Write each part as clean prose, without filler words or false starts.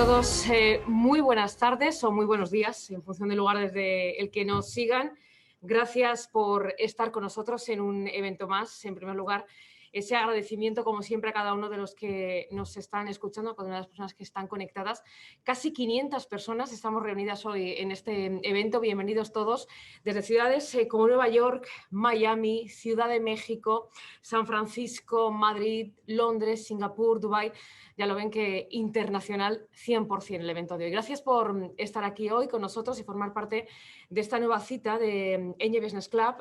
todos? Muy buenas tardes o muy buenos días, en función del lugar desde el que nos sigan. Gracias por estar con nosotros en un evento más. En primer lugar, ese agradecimiento, como siempre, a cada uno de los que nos están escuchando, a cada una de las personas que están conectadas. Casi 500 personas estamos reunidas hoy en este evento. Bienvenidos todos desde ciudades como Nueva York, Miami, Ciudad de México, San Francisco, Madrid, Londres, Singapur, Dubái. Ya lo ven que internacional 100% el evento de hoy. Gracias por estar aquí hoy con nosotros y formar parte de esta nueva cita de Enge Business Club,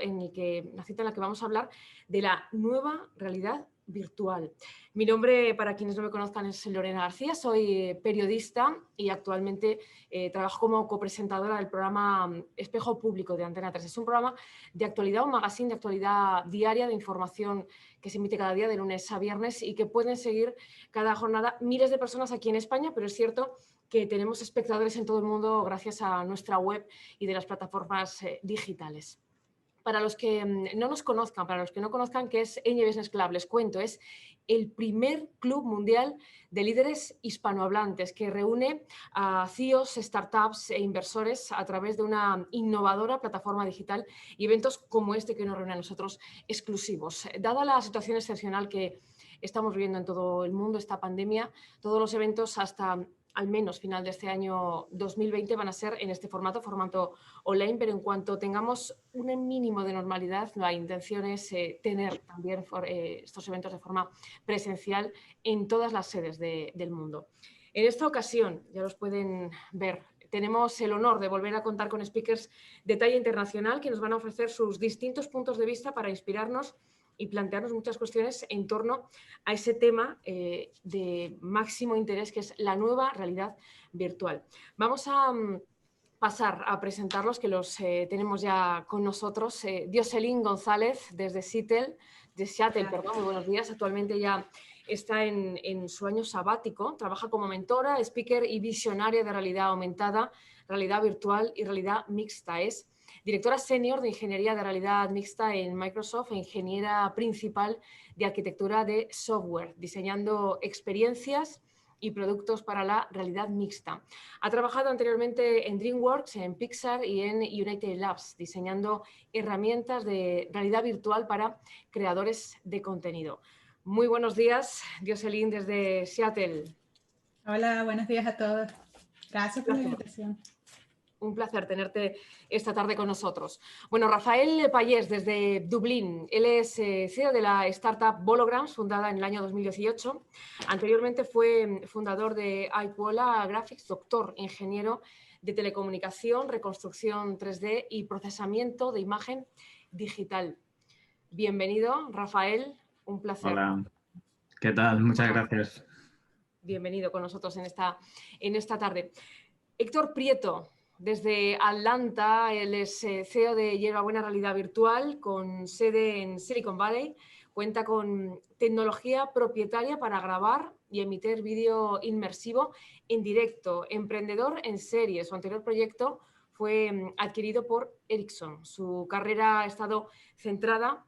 una cita en la que vamos a hablar de la nueva realidad virtual. Mi nombre, para quienes no me conozcan, es Lorena García, soy periodista y actualmente trabajo como copresentadora del programa Espejo Público de Antena 3. Es un programa de actualidad, un magazine de actualidad diaria, de información que se emite cada día de lunes a viernes y que pueden seguir cada jornada miles de personas aquí en España, pero es cierto que tenemos espectadores en todo el mundo gracias a nuestra web y de las plataformas digitales. Para los que no nos conozcan, para los que no conozcan qué es Enge Business Club, les cuento, es el primer club mundial de líderes hispanohablantes que reúne a CEOs, startups e inversores a través de una innovadora plataforma digital y eventos como este que nos reúne a nosotros exclusivos. Dada la situación excepcional que estamos viviendo en todo el mundo, esta pandemia, todos los eventos hasta al menos final de este año 2020 van a ser en este formato online, pero en cuanto tengamos un mínimo de normalidad, la intención es tener también estos eventos de forma presencial en todas las sedes del mundo. En esta ocasión, ya los pueden ver, tenemos el honor de volver a contar con speakers de talla internacional que nos van a ofrecer sus distintos puntos de vista para inspirarnos y plantearnos muchas cuestiones en torno a ese tema de máximo interés que es la nueva realidad virtual. Vamos a pasar a presentarlos, que los tenemos ya con nosotros. Dioselín González desde Seattle, muy buenos días. Actualmente ya está en su año sabático, trabaja como mentora, speaker y visionaria de realidad aumentada, realidad virtual y realidad mixta. Es directora senior de Ingeniería de Realidad Mixta en Microsoft e ingeniera principal de Arquitectura de Software, diseñando experiencias y productos para la realidad mixta. Ha trabajado anteriormente en DreamWorks, en Pixar y en United Labs, diseñando herramientas de realidad virtual para creadores de contenido. Muy buenos días, Dioselín, desde Seattle. Hola, buenos días a todos. Gracias por la invitación. Un placer tenerte esta tarde con nosotros. Bueno, Rafael Payés, desde Dublín. Él es CEO de la startup Bolograms, fundada en el año 2018. Anteriormente fue fundador de Iquola Graphics, doctor ingeniero de telecomunicación, reconstrucción 3D y procesamiento de imagen digital. Bienvenido, Rafael. Un placer. Hola, ¿qué tal? Muchas gracias. Bienvenido con nosotros en esta tarde. Héctor Prieto, desde Atlanta, él es CEO de Hierbabuena Realidad Virtual, con sede en Silicon Valley. Cuenta con tecnología propietaria para grabar y emitir vídeo inmersivo en directo. Emprendedor en serie. Su anterior proyecto fue adquirido por Ericsson. Su carrera ha estado centrada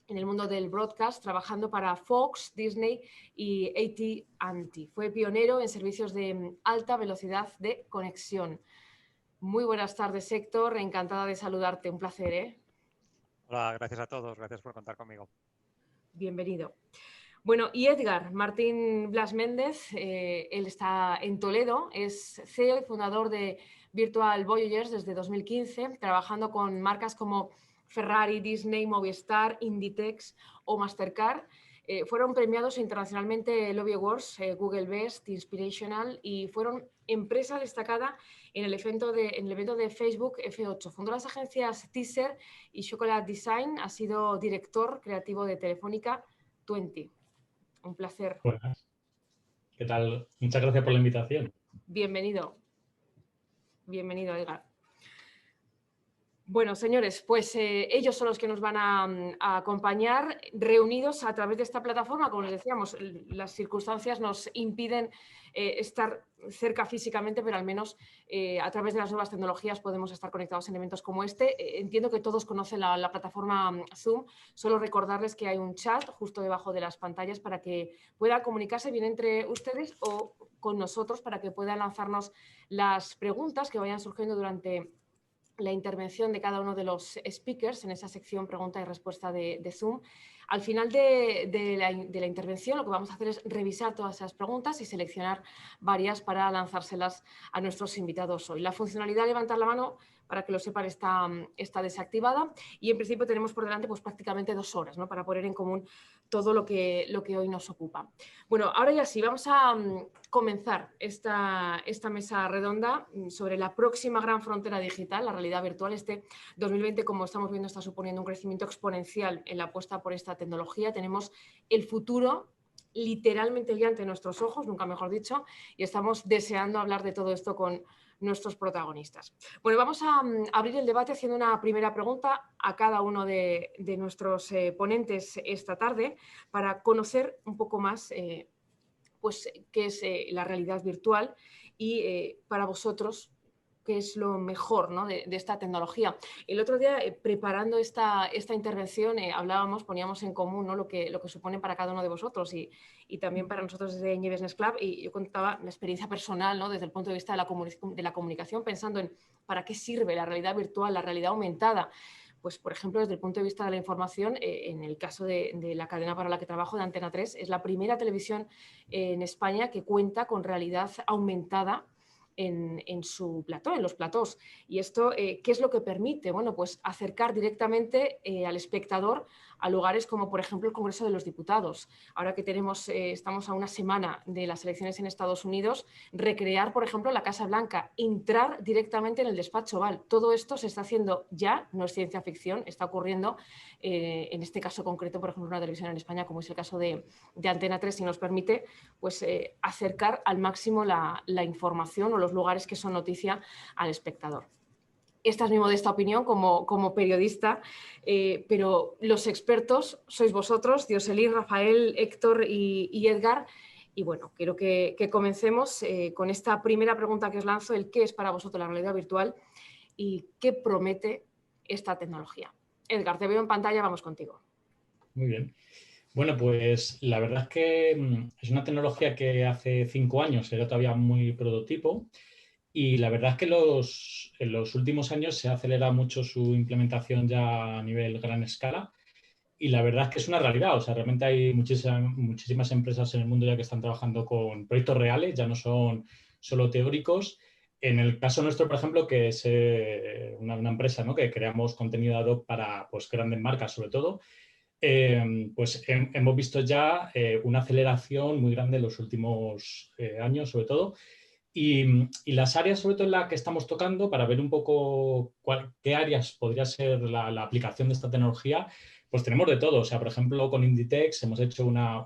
en el mundo del broadcast, trabajando para Fox, Disney y AT&T. Fue pionero en servicios de alta velocidad de conexión. Muy buenas tardes, Héctor. Encantada de saludarte. Un placer, ¿eh? Hola, gracias a todos. Gracias por contar conmigo. Bienvenido. Bueno, y Edgar Martín Blas Méndez, él está en Toledo, es CEO y fundador de Virtual Voyagers desde 2015, trabajando con marcas como Ferrari, Disney, Movistar, Inditex o Mastercard. Fueron premiados internacionalmente Lobby Awards, Google Best, Inspirational, y fueron empresa destacada en el evento de Facebook F8. Fundó las agencias Teaser y Chocolate Design. Ha sido director creativo de Telefónica 20. Un placer. Buenas. ¿Qué tal? Muchas gracias por la invitación. Bienvenido. Bienvenido, Edgar. Bueno, señores, pues ellos son los que nos van a acompañar reunidos a través de esta plataforma. Como les decíamos, las circunstancias nos impiden estar cerca físicamente, pero al menos a través de las nuevas tecnologías podemos estar conectados en eventos como este. Entiendo que todos conocen la plataforma Zoom. Solo recordarles que hay un chat justo debajo de las pantallas para que puedan comunicarse bien entre ustedes o con nosotros para que puedan lanzarnos las preguntas que vayan surgiendo durante la intervención de cada uno de los speakers en esa sección pregunta y respuesta de Zoom. Al final de la intervención lo que vamos a hacer es revisar todas esas preguntas y seleccionar varias para lanzárselas a nuestros invitados hoy. La funcionalidad de levantar la mano, para que lo sepan, está desactivada y en principio tenemos por delante pues, prácticamente 2 horas, ¿no? Para poner en común todo lo que hoy nos ocupa. Bueno, ahora ya sí, vamos a comenzar esta mesa redonda sobre la próxima gran frontera digital, la realidad virtual. Este 2020, como estamos viendo, está suponiendo un crecimiento exponencial en la apuesta por esta tecnología. Tenemos el futuro literalmente ya ante nuestros ojos, nunca mejor dicho, y estamos deseando hablar de todo esto con nuestros protagonistas. Bueno, vamos a abrir el debate haciendo una primera pregunta a cada uno de nuestros ponentes esta tarde para conocer un poco más pues, qué es la realidad virtual y para vosotros qué es lo mejor, ¿no? de esta tecnología. El otro día, preparando esta intervención, poníamos en común, ¿no? lo que supone para cada uno de vosotros y también para nosotros desde New Business Club, y yo contaba la experiencia personal, ¿no? Desde el punto de vista de la comunicación, pensando en para qué sirve la realidad virtual, la realidad aumentada. Pues, por ejemplo, desde el punto de vista de la información, en el caso de la cadena para la que trabajo, de Antena 3, es la primera televisión en España que cuenta con realidad aumentada en su plató, en los platós. ¿Y esto qué es lo que permite? Bueno, pues acercar directamente al espectador a lugares como, por ejemplo, el Congreso de los Diputados. Ahora que estamos a una semana de las elecciones en Estados Unidos, recrear, por ejemplo, la Casa Blanca, entrar directamente en el despacho Oval. Todo esto se está haciendo ya, no es ciencia ficción, está ocurriendo en este caso concreto, por ejemplo, una televisión en España, como es el caso de Antena 3, y nos permite pues, acercar al máximo la información o los lugares que son noticia al espectador. Esta es mi modesta opinión como periodista, pero los expertos sois vosotros, Dioselín, Rafael, Héctor y Edgar. Y bueno, quiero que comencemos con esta primera pregunta que os lanzo, el qué es para vosotros la realidad virtual y qué promete esta tecnología. Edgar, te veo en pantalla, vamos contigo. Muy bien. Bueno, pues la verdad es que es una tecnología que hace 5 años era todavía muy prototipo. Y la verdad es que en los últimos años se ha acelerado mucho su implementación ya a nivel gran escala y la verdad es que es una realidad. O sea, realmente hay muchísimas empresas en el mundo ya que están trabajando con proyectos reales, ya no son solo teóricos. En el caso nuestro, por ejemplo, que es una empresa, ¿no? Que creamos contenido ad hoc para pues, grandes marcas sobre todo, pues hemos visto ya una aceleración muy grande en los últimos años sobre todo. Y las áreas, sobre todo en las que estamos tocando, para ver un poco qué áreas podría ser la aplicación de esta tecnología, pues tenemos de todo. O sea, por ejemplo, con Inditex hemos hecho una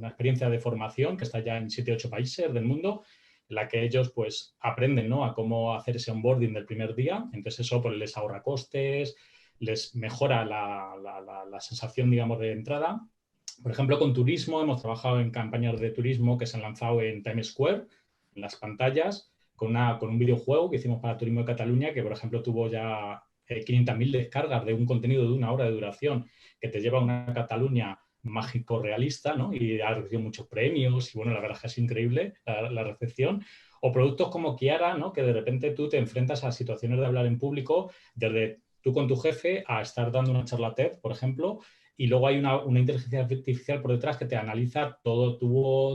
experiencia de formación que está ya en 7 u 8 países del mundo, en la que ellos pues aprenden, ¿no? A cómo hacer ese onboarding del primer día. Entonces eso pues, les ahorra costes, les mejora la sensación, digamos, de entrada. Por ejemplo, con turismo hemos trabajado en campañas de turismo que se han lanzado en Times Square, en las pantallas, con un videojuego que hicimos para Turismo de Cataluña, que por ejemplo tuvo ya 500.000 descargas de un contenido de 1 hora de duración que te lleva a una Cataluña mágico-realista, ¿no? Y ha recibido muchos premios y bueno, la verdad es que es increíble la recepción. O productos como Kiara, ¿no? Que de repente tú te enfrentas a situaciones de hablar en público, desde tú con tu jefe a estar dando una charla TED, por ejemplo, y luego hay una inteligencia artificial por detrás que te analiza todo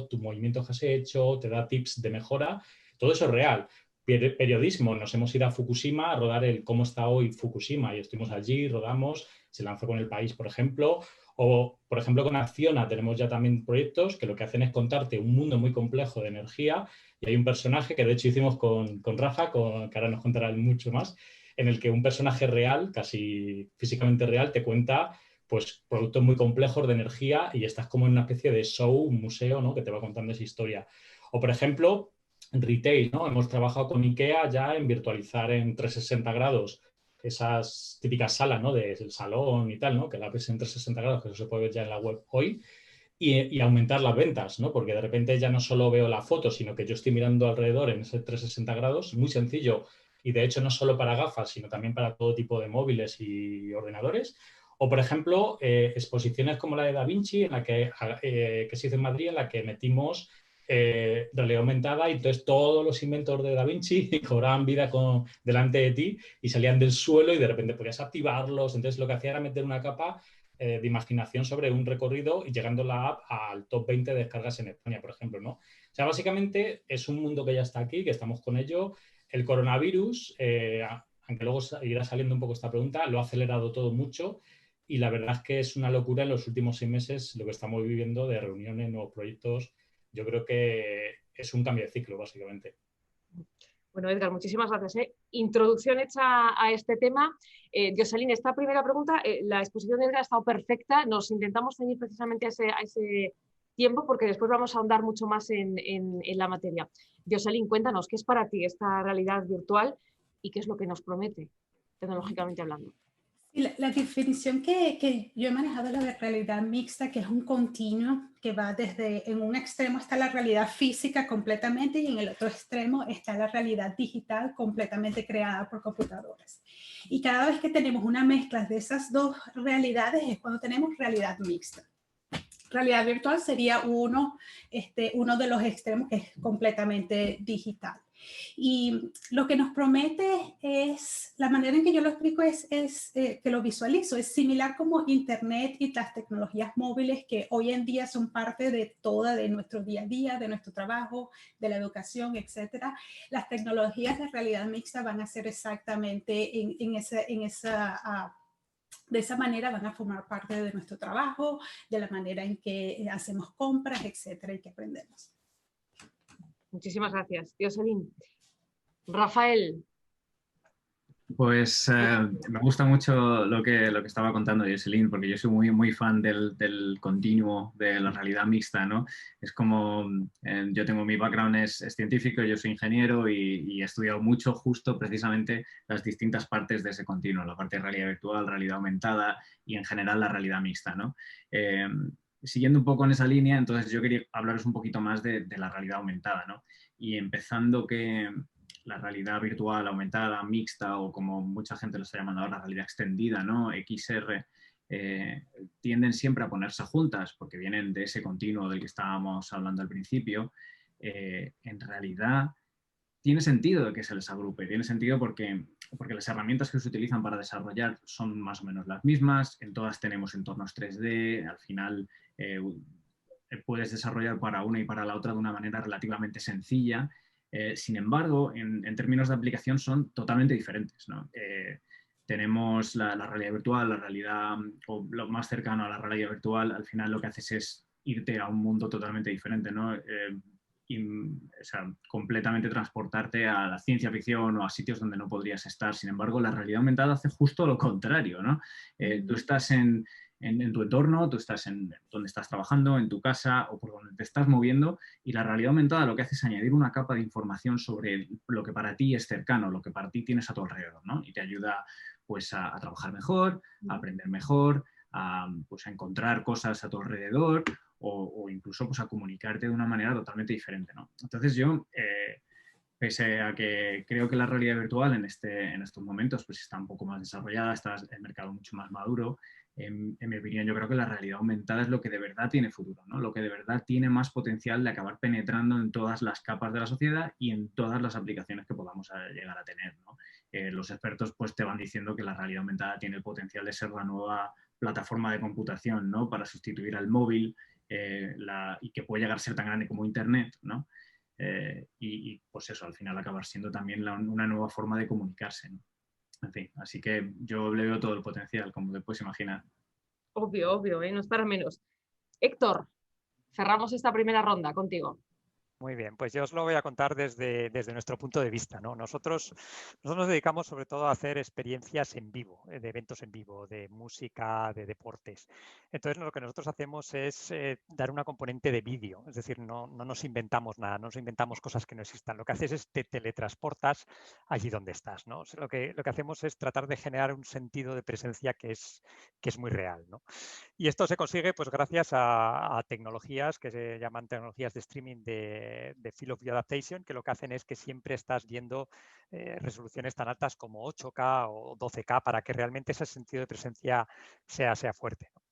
tus movimientos que has hecho, te da tips de mejora. Todo eso es real. Periodismo, nos hemos ido a Fukushima a rodar el cómo está hoy Fukushima y estuvimos allí, rodamos, se lanzó con El País, por ejemplo. O, por ejemplo, con Acciona tenemos ya también proyectos que lo que hacen es contarte un mundo muy complejo de energía y hay un personaje que de hecho hicimos con Rafa, que ahora nos contará mucho más, en el que un personaje real, casi físicamente real, te cuenta pues productos muy complejos de energía y estás como en una especie de show, un museo, ¿no? Que te va contando esa historia. O, por ejemplo, retail, ¿no? Hemos trabajado con IKEA ya en virtualizar en 360 grados esas típicas salas, ¿no? Del salón y tal, ¿no? Que la ves en 360 grados, que eso se puede ver ya en la web hoy. Y aumentar las ventas, ¿no? Porque de repente ya no solo veo la foto, sino que yo estoy mirando alrededor en ese 360 grados, muy sencillo. Y de hecho no solo para gafas, sino también para todo tipo de móviles y ordenadores. O, por ejemplo, exposiciones como la de Da Vinci, en la que se hizo en Madrid, en la que metimos realidad aumentada, y entonces todos los inventos de Da Vinci cobraban vida delante de ti y salían del suelo y de repente podías activarlos. Entonces lo que hacía era meter una capa de imaginación sobre un recorrido y llegando la app al top 20 de descargas en España, por ejemplo, ¿no? O sea, básicamente es un mundo que ya está aquí, que estamos con ello. El coronavirus, aunque luego irá saliendo un poco esta pregunta, lo ha acelerado todo mucho, y la verdad es que es una locura en los últimos 6 meses lo que estamos viviendo de reuniones, nuevos proyectos. Yo creo que es un cambio de ciclo, básicamente. Bueno, Edgar, muchísimas gracias. Introducción hecha a este tema. Jocelyn, esta primera pregunta, la exposición de Edgar ha estado perfecta. Nos intentamos ceñir precisamente a ese tiempo porque después vamos a ahondar mucho más en la materia. Jocelyn, cuéntanos, ¿qué es para ti esta realidad virtual y qué es lo que nos promete, tecnológicamente hablando? La definición que yo he manejado es la de realidad mixta, que es un continuo que va desde, en un extremo está la realidad física completamente y en el otro extremo está la realidad digital completamente creada por computadoras. Y cada vez que tenemos una mezcla de esas dos realidades es cuando tenemos realidad mixta. Realidad virtual sería uno de los extremos, que es completamente digital. Y lo que nos promete es, la manera en que yo lo explico es que lo visualizo, es similar como Internet y las tecnologías móviles que hoy en día son parte de de nuestro día a día, de nuestro trabajo, de la educación, etcétera. Las tecnologías de realidad mixta van a ser exactamente de esa manera, van a formar parte de nuestro trabajo, de la manera en que hacemos compras, etcétera, y que aprendemos. Muchísimas gracias. Jocelyn. Rafael. Pues me gusta mucho lo que estaba contando Jocelyn, porque yo soy muy fan del continuo, de la realidad mixta, ¿no? Es como, yo tengo mi background es científico, yo soy ingeniero y he estudiado mucho justo precisamente las distintas partes de ese continuo, la parte de realidad virtual, realidad aumentada y en general la realidad mixta, ¿no? Siguiendo un poco en esa línea, entonces yo quería hablaros un poquito más de la realidad aumentada, ¿no? Y empezando que la realidad virtual aumentada, mixta, o como mucha gente lo está llamando ahora, realidad extendida, ¿no? XR, tienden siempre a ponerse juntas porque vienen de ese continuo del que estábamos hablando al principio. En realidad tiene sentido que se les agrupe, tiene sentido porque las herramientas que se utilizan para desarrollar son más o menos las mismas, en todas tenemos entornos 3D, al final puedes desarrollar para una y para la otra de una manera relativamente sencilla. Sin embargo, en términos de aplicación son totalmente diferentes, ¿no? Tenemos la realidad virtual, la realidad, o lo más cercano a la realidad virtual, al final lo que haces es irte a un mundo totalmente diferente, ¿no? O sea, completamente transportarte a la ciencia ficción o a sitios donde no podrías estar. Sin embargo, la realidad aumentada hace justo lo contrario, ¿no? Tú estás en tu entorno, tú estás en donde estás trabajando, en tu casa o por donde te estás moviendo, y la realidad aumentada lo que hace es añadir una capa de información sobre lo que para ti es cercano, lo que para ti tienes a tu alrededor, ¿no? Y te ayuda pues a trabajar mejor, a aprender mejor, pues a encontrar cosas a tu alrededor o incluso pues a comunicarte de una manera totalmente diferente, ¿no? Entonces yo, pese a que creo que la realidad virtual en estos momentos pues está un poco más desarrollada, está el mercado mucho más maduro, en mi opinión, yo creo que la realidad aumentada es lo que de verdad tiene futuro, ¿no? Lo que de verdad tiene más potencial de acabar penetrando en todas las capas de la sociedad y en todas las aplicaciones que podamos llegar a tener, ¿no? Los expertos pues te van diciendo que la realidad aumentada tiene el potencial de ser la nueva plataforma de computación, ¿no? Para sustituir al móvil y que puede llegar a ser tan grande como Internet, ¿no? Y pues eso, al final acabar siendo también una nueva forma de comunicarse, ¿no? En fin, así que yo le veo todo el potencial, como te puedes imaginar. Obvio, obvio, no es para menos. Héctor, cerramos esta primera ronda contigo. Muy bien, pues yo os lo voy a contar desde nuestro punto de vista, ¿no? Nosotros nos dedicamos sobre todo a hacer experiencias en vivo, de eventos en vivo, de música, de deportes. Entonces lo que nosotros hacemos es dar una componente de vídeo, es decir, no nos inventamos nada, no nos inventamos cosas que no existan. Lo que haces es te teletransportas allí donde estás, ¿no? Lo que hacemos es tratar de generar un sentido de presencia que es muy real, ¿no? Y esto se consigue pues gracias a tecnologías que se llaman tecnologías de streaming de Field of View Adaptation, que lo que hacen es que siempre estás viendo resoluciones tan altas como 8K o 12K para que realmente ese sentido de presencia sea fuerte, ¿no?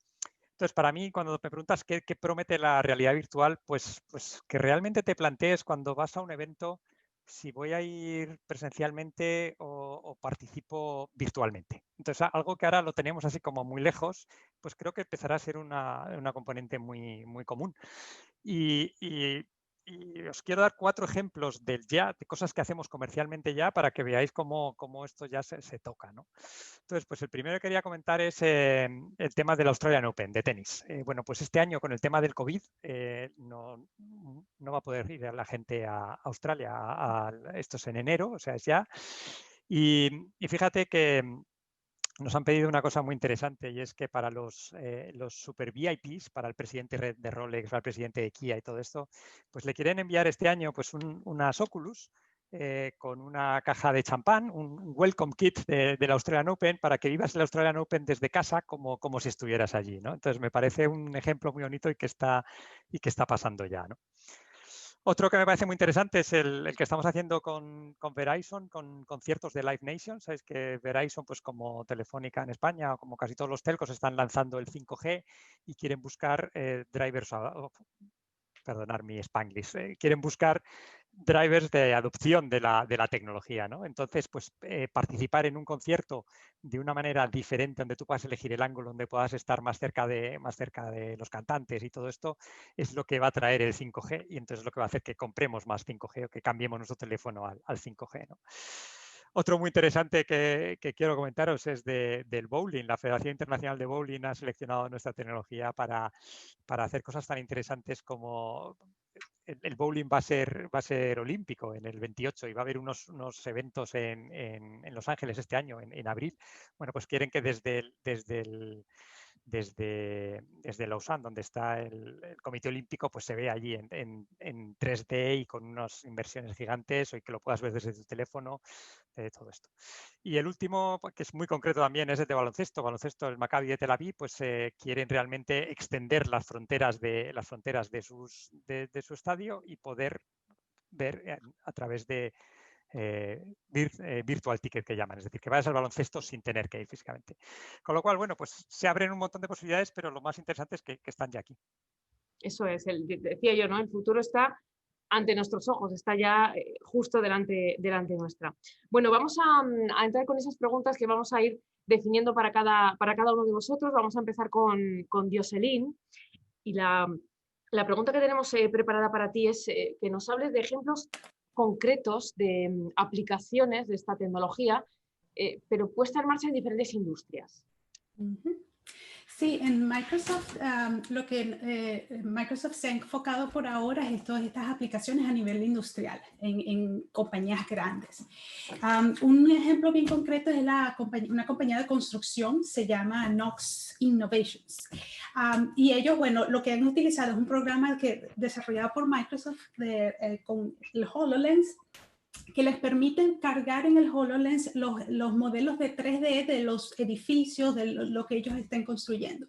Entonces, para mí, cuando me preguntas qué promete la realidad virtual, pues que realmente te plantees cuando vas a un evento si voy a ir presencialmente o participo virtualmente. Entonces, algo que ahora lo tenemos así como muy lejos, pues creo que empezará a ser una componente muy, muy común. Y os quiero dar 4 ejemplos del ya, de cosas que hacemos comercialmente ya para que veáis cómo esto ya se toca, ¿no? Entonces, pues el primero que quería comentar es el tema del Australian Open de tenis. Bueno, pues este año con el tema del COVID no va a poder ir la gente a Australia, esto es en enero, o sea, es ya. Y fíjate que nos han pedido una cosa muy interesante y es que para los super VIPs, para el presidente de Rolex, para el presidente de Kia y todo esto, pues le quieren enviar este año pues unas Oculus con una caja de champán, un welcome kit del Australian Open para que vivas el Australian Open desde casa como si estuvieras allí, ¿no? Entonces me parece un ejemplo muy bonito y que está pasando ya, ¿no? Otro que me parece muy interesante es el que estamos haciendo con Verizon, con conciertos de Live Nation. Sabéis que Verizon, pues como Telefónica en España o como casi todos los telcos, están lanzando el 5G y quieren buscar drivers, perdonar mi Spanglish, quieren buscar drivers de adopción de la tecnología, ¿no? Entonces, pues participar en un concierto de una manera diferente, donde tú puedas elegir el ángulo, donde puedas estar más cerca de los cantantes y todo esto, es lo que va a traer el 5G y entonces lo que va a hacer que compremos más 5G o que cambiemos nuestro teléfono al 5G, ¿no? Otro muy interesante que quiero comentaros es del bowling. La Federación Internacional de Bowling ha seleccionado nuestra tecnología para hacer cosas tan interesantes como el bowling va a ser olímpico en el 28 y va a haber unos eventos en Los Ángeles este año, en abril. Bueno, pues quieren que desde Lausanne, donde está el Comité Olímpico, pues se ve allí en 3D y con unas inversiones gigantes, o que lo puedas ver desde tu teléfono, todo esto. Y el último, que es muy concreto también, es el de baloncesto. El Maccabi de Tel Aviv, pues quieren realmente extender las fronteras de su estadio y poder ver a través de virtual ticket que llaman, es decir, que vayas al baloncesto sin tener que ir físicamente. Con lo cual, bueno, pues se abren un montón de posibilidades, pero lo más interesante es que están ya aquí. Eso es, decía yo, ¿no? El futuro está ante nuestros ojos, está ya justo delante nuestra. Bueno, vamos a entrar con esas preguntas que vamos a ir definiendo para cada uno de vosotros. Vamos a empezar con Dioselín. Y la pregunta que tenemos preparada para ti es que nos hables de ejemplos concretos de aplicaciones de esta tecnología, pero puesta en marcha en diferentes industrias. Sí, en Microsoft lo que Microsoft se ha enfocado por ahora es todas estas aplicaciones a nivel industrial, en compañías grandes. Un ejemplo bien concreto es una compañía de construcción, se llama Knox Innovations. Y ellos, bueno, lo que han utilizado es un programa desarrollado por Microsoft con el HoloLens, que les permiten cargar en el HoloLens los modelos de 3D de los edificios, de lo que ellos estén construyendo.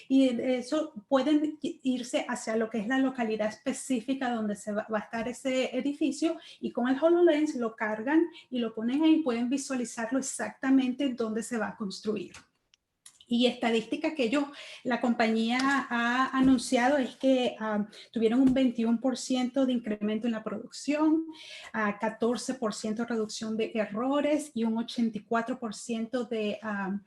Y eso pueden irse hacia lo que es la localidad específica donde va a estar ese edificio, y con el HoloLens lo cargan y lo ponen ahí, pueden visualizarlo exactamente donde se va a construir. Y estadística que la compañía ha anunciado es que tuvieron un 21% de incremento en la producción, 14% reducción de errores y un 84%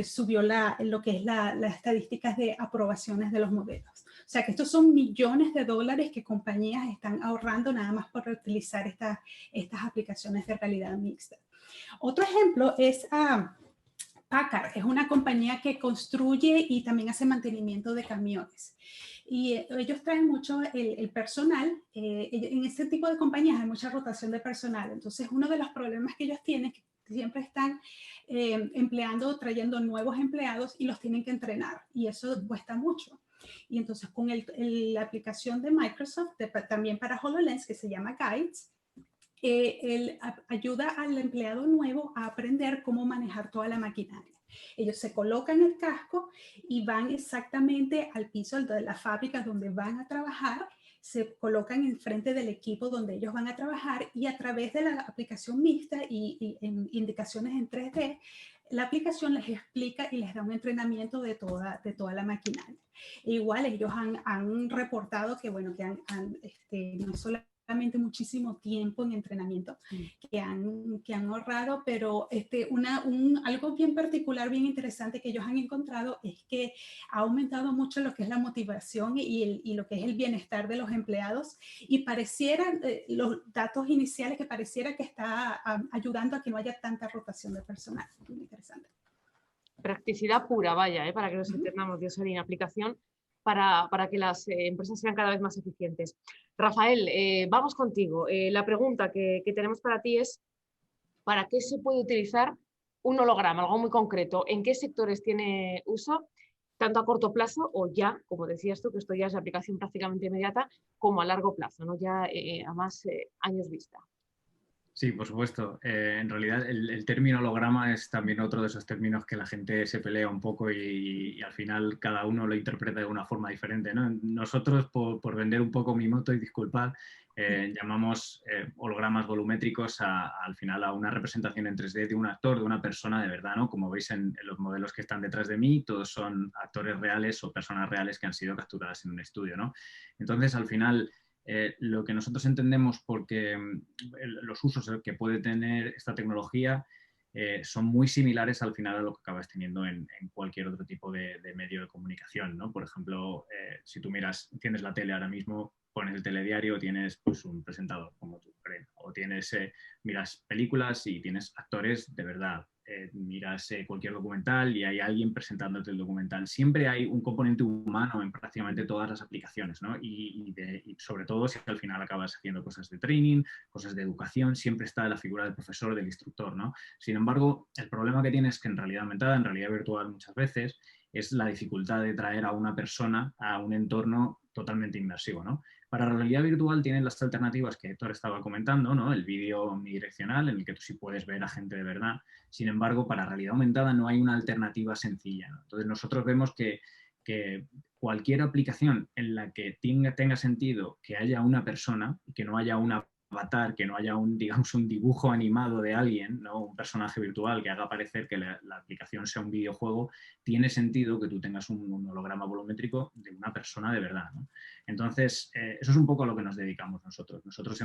subió lo que es las estadísticas de aprobaciones de los modelos. O sea que estos son millones de dólares que compañías están ahorrando nada más por utilizar estas aplicaciones de realidad mixta. Otro ejemplo es Packard. Es una compañía que construye y también hace mantenimiento de camiones. Y ellos traen mucho el personal. En este tipo de compañías hay mucha rotación de personal. Entonces, uno de los problemas que ellos tienen es que siempre están trayendo nuevos empleados y los tienen que entrenar. Y eso cuesta mucho. Y entonces, con la aplicación de Microsoft, también para HoloLens, que se llama Guides, él ayuda al empleado nuevo a aprender cómo manejar toda la maquinaria. Ellos se colocan el casco y van exactamente al piso de la fábrica donde van a trabajar, se colocan enfrente del equipo donde ellos van a trabajar y a través de la aplicación mixta y indicaciones en 3D la aplicación les explica y les da un entrenamiento de toda la maquinaria. E igual ellos han reportado que, bueno, que no es solamente muchísimo tiempo en entrenamiento que han ahorrado, pero algo bien particular, bien interesante que ellos han encontrado es que ha aumentado mucho lo que es la motivación y lo que es el bienestar de los empleados, y parecieran los datos iniciales que pareciera que está ayudando a que no haya tanta rotación de personal. Muy interesante. Practicidad pura, vaya, para que nos entendamos, Dioselin, aplicación para que las empresas sean cada vez más eficientes. Rafael, vamos contigo. La pregunta que tenemos para ti es, ¿para qué se puede utilizar un holograma? Algo muy concreto. ¿En qué sectores tiene uso? Tanto a corto plazo o ya, como decías tú, que esto ya es aplicación prácticamente inmediata, como a largo plazo, ¿no? Ya a más años vista. Sí, por supuesto. En realidad el término holograma es también otro de esos términos que la gente se pelea un poco y al final cada uno lo interpreta de una forma diferente, ¿no? Nosotros, por vender un poco mi moto, y disculpad, llamamos hologramas volumétricos al final a una representación en 3D de un actor, de una persona de verdad, ¿no? Como veis en los modelos que están detrás de mí, todos son actores reales o personas reales que han sido capturadas en un estudio, ¿no? Entonces, al final, lo que nosotros entendemos porque los usos que puede tener esta tecnología son muy similares al final a lo que acabas teniendo en cualquier otro tipo de medio de comunicación, ¿no? Por ejemplo, si tú tienes la tele ahora mismo, pones el telediario, tienes pues, un presentador como tú, o miras películas y tienes actores de verdad. Miras cualquier documental y hay alguien presentándote el documental. Siempre hay un componente humano en prácticamente todas las aplicaciones, ¿no? Y sobre todo si al final acabas haciendo cosas de training, cosas de educación, siempre está la figura del profesor, del instructor, ¿no? Sin embargo, el problema que tienes es que en realidad aumentada, en realidad virtual muchas veces, es la dificultad de traer a una persona a un entorno totalmente inmersivo, ¿no? Para realidad virtual tienen las alternativas que Héctor estaba comentando, ¿no? El vídeo omnidireccional, en el que tú sí puedes ver a gente de verdad. Sin embargo, para realidad aumentada no hay una alternativa sencilla, ¿no? Entonces nosotros vemos que cualquier aplicación en la que tenga sentido que haya una persona y que no haya una avatar, que no haya digamos, un dibujo animado de alguien, ¿no? Un personaje virtual que haga parecer que la aplicación sea un videojuego, tiene sentido que tú tengas un holograma volumétrico de una persona de verdad, ¿no? Entonces, eso es un poco a lo que nos dedicamos nosotros. Nosotros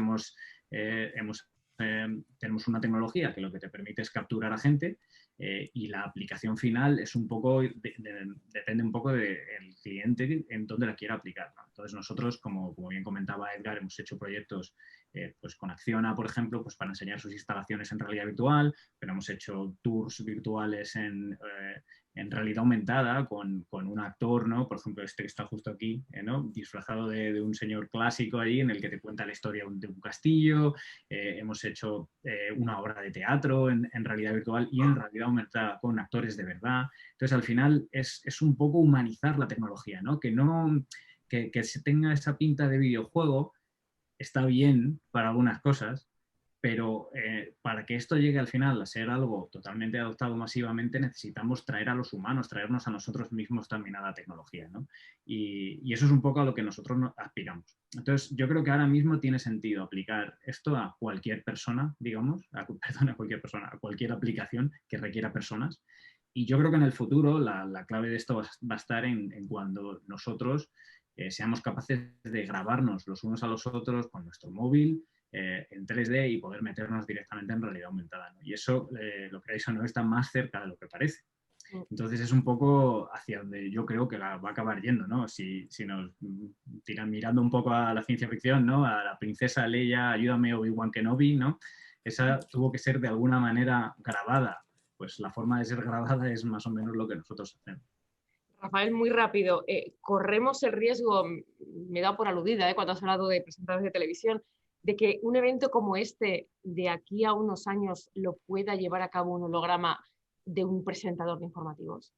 tenemos una tecnología que lo que te permite es capturar a gente y la aplicación final es un poco, depende un poco del cliente en dónde la quiera aplicar, ¿no? Entonces nosotros, como bien comentaba Edgar, hemos hecho proyectos pues con Acciona, por ejemplo, pues para enseñar sus instalaciones en realidad virtual, pero hemos hecho tours virtuales en realidad aumentada con un actor, ¿no? Por ejemplo, este que está justo aquí, ¿no? Disfrazado de un señor clásico ahí en el que te cuenta la historia de un castillo. Hemos hecho una obra de teatro en realidad virtual y en realidad aumentada con actores de verdad. Entonces, al final es un poco humanizar la tecnología, ¿no? Que se tenga esa pinta de videojuego está bien para algunas cosas, pero para que esto llegue al final a ser algo totalmente adoptado masivamente necesitamos traer a los humanos, traernos a nosotros mismos también a la tecnología, ¿no? Y eso es un poco a lo que nosotros aspiramos. Entonces, yo creo que ahora mismo tiene sentido aplicar esto a cualquier persona, digamos, a cualquier aplicación que requiera personas. Y yo creo que en el futuro la clave de esto va a estar en cuando nosotros seamos capaces de grabarnos los unos a los otros con nuestro móvil en 3D y poder meternos directamente en realidad aumentada, ¿no? Y eso, lo creáis o no, está más cerca de lo que parece. Entonces es un poco hacia donde yo creo que va a acabar yendo, ¿no? Si nos tiran mirando un poco a la ciencia ficción, ¿no? A la princesa Leia, ayúdame, Obi-Wan Kenobi, ¿no? Esa tuvo que ser de alguna manera grabada. Pues la forma de ser grabada es más o menos lo que nosotros hacemos. Rafael, muy rápido, corremos el riesgo, me da por aludida cuando has hablado de presentadores de televisión, de que un evento como este de aquí a unos años lo pueda llevar a cabo un holograma de un presentador de informativos.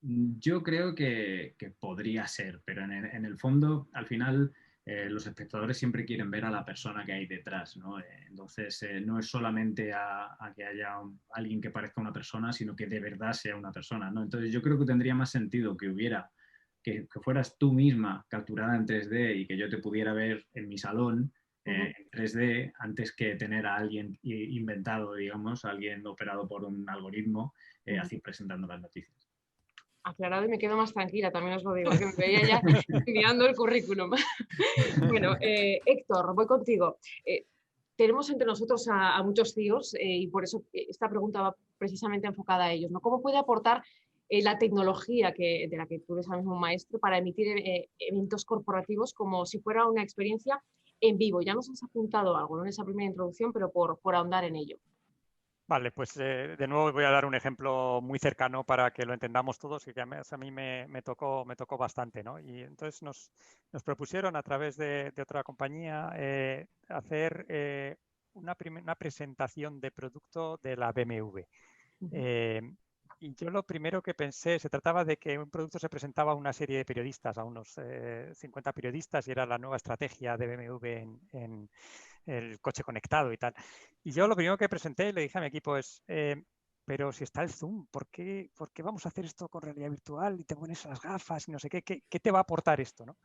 Yo creo que podría ser, pero en el fondo, al final, los espectadores siempre quieren ver a la persona que hay detrás, ¿no? Entonces, no es solamente a que haya alguien que parezca una persona, sino que de verdad sea una persona, ¿no? Entonces, yo creo que tendría más sentido que fueras tú misma capturada en 3D y que yo te pudiera ver en mi salón, en 3D antes que tener a alguien inventado, digamos, a alguien operado por un algoritmo así presentando las noticias. Aclarado y me quedo más tranquila, también os lo digo, que me veía ya mirando el currículum. Bueno, Héctor, voy contigo. Tenemos entre nosotros a muchos CEOs y por eso esta pregunta va precisamente enfocada a ellos, ¿no? ¿Cómo puede aportar la tecnología de la que tú eres ahora mismo un maestro para emitir eventos corporativos como si fuera una experiencia en vivo? Ya nos has apuntado algo, ¿no?, en esa primera introducción, pero por ahondar en ello. Vale, pues de nuevo voy a dar un ejemplo muy cercano para que lo entendamos todos y que a mí me tocó bastante, ¿no? Y entonces nos propusieron a través de otra compañía hacer una presentación de producto de la BMW. Y yo lo primero que pensé, se trataba de que un producto se presentaba a una serie de periodistas, a unos 50 periodistas, y era la nueva estrategia de BMW en el coche conectado y tal. Y yo lo primero que presenté y le dije a mi equipo es, pero si está el Zoom, ¿por qué vamos a hacer esto con realidad virtual y te pones las gafas y no sé qué? ¿Qué te va a aportar esto, no?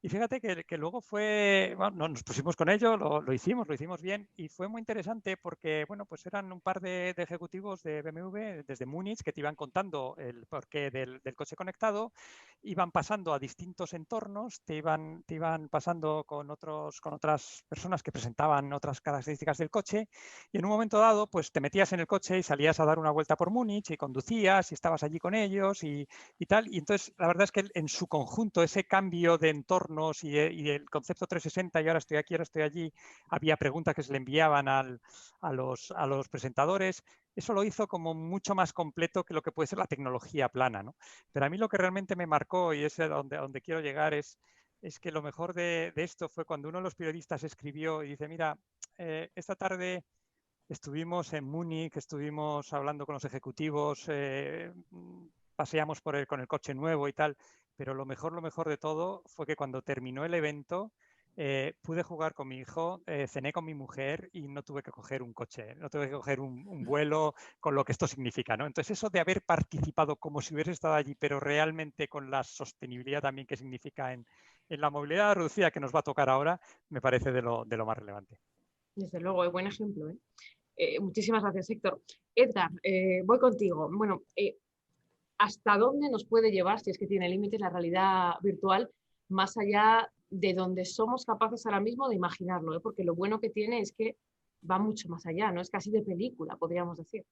Y fíjate que luego bueno, nos pusimos con ello, lo hicimos bien y fue muy interesante porque, bueno, pues eran un par de ejecutivos de BMW desde Múnich que te iban contando el porqué del coche conectado, iban pasando a distintos entornos, te iban pasando con otras personas que presentaban otras características del coche y en un momento dado, pues te metías en el coche y salías a dar una vuelta por Múnich y conducías y estabas allí con ellos y tal. Y entonces, la verdad es que en su conjunto, ese cambio de entornos y el concepto 360, y ahora estoy aquí, ahora estoy allí, había preguntas que se le enviaban a los presentadores, eso lo hizo como mucho más completo que lo que puede ser la tecnología plana, ¿no? Pero a mí lo que realmente me marcó, y es a donde quiero llegar, es que lo mejor de esto fue cuando uno de los periodistas escribió y dice, mira, esta tarde estuvimos en Múnich, estuvimos hablando con los ejecutivos, paseamos con el coche nuevo y tal, pero lo mejor de todo fue que cuando terminó el evento pude jugar con mi hijo, cené con mi mujer y no tuve que coger un coche, no tuve que coger un vuelo, con lo que esto significa, ¿no? Entonces eso de haber participado como si hubiese estado allí, pero realmente con la sostenibilidad también que significa en la movilidad reducida que nos va a tocar ahora, me parece de lo más relevante. Desde luego, es buen ejemplo, ¿eh? Muchísimas gracias, Héctor. Edgar, voy contigo. Bueno, ¿hasta dónde nos puede llevar, si es que tiene límites, la realidad virtual, más allá de donde somos capaces ahora mismo de imaginarlo, ¿eh? Porque lo bueno que tiene es que va mucho más allá, ¿no? Es casi de película, podríamos decir.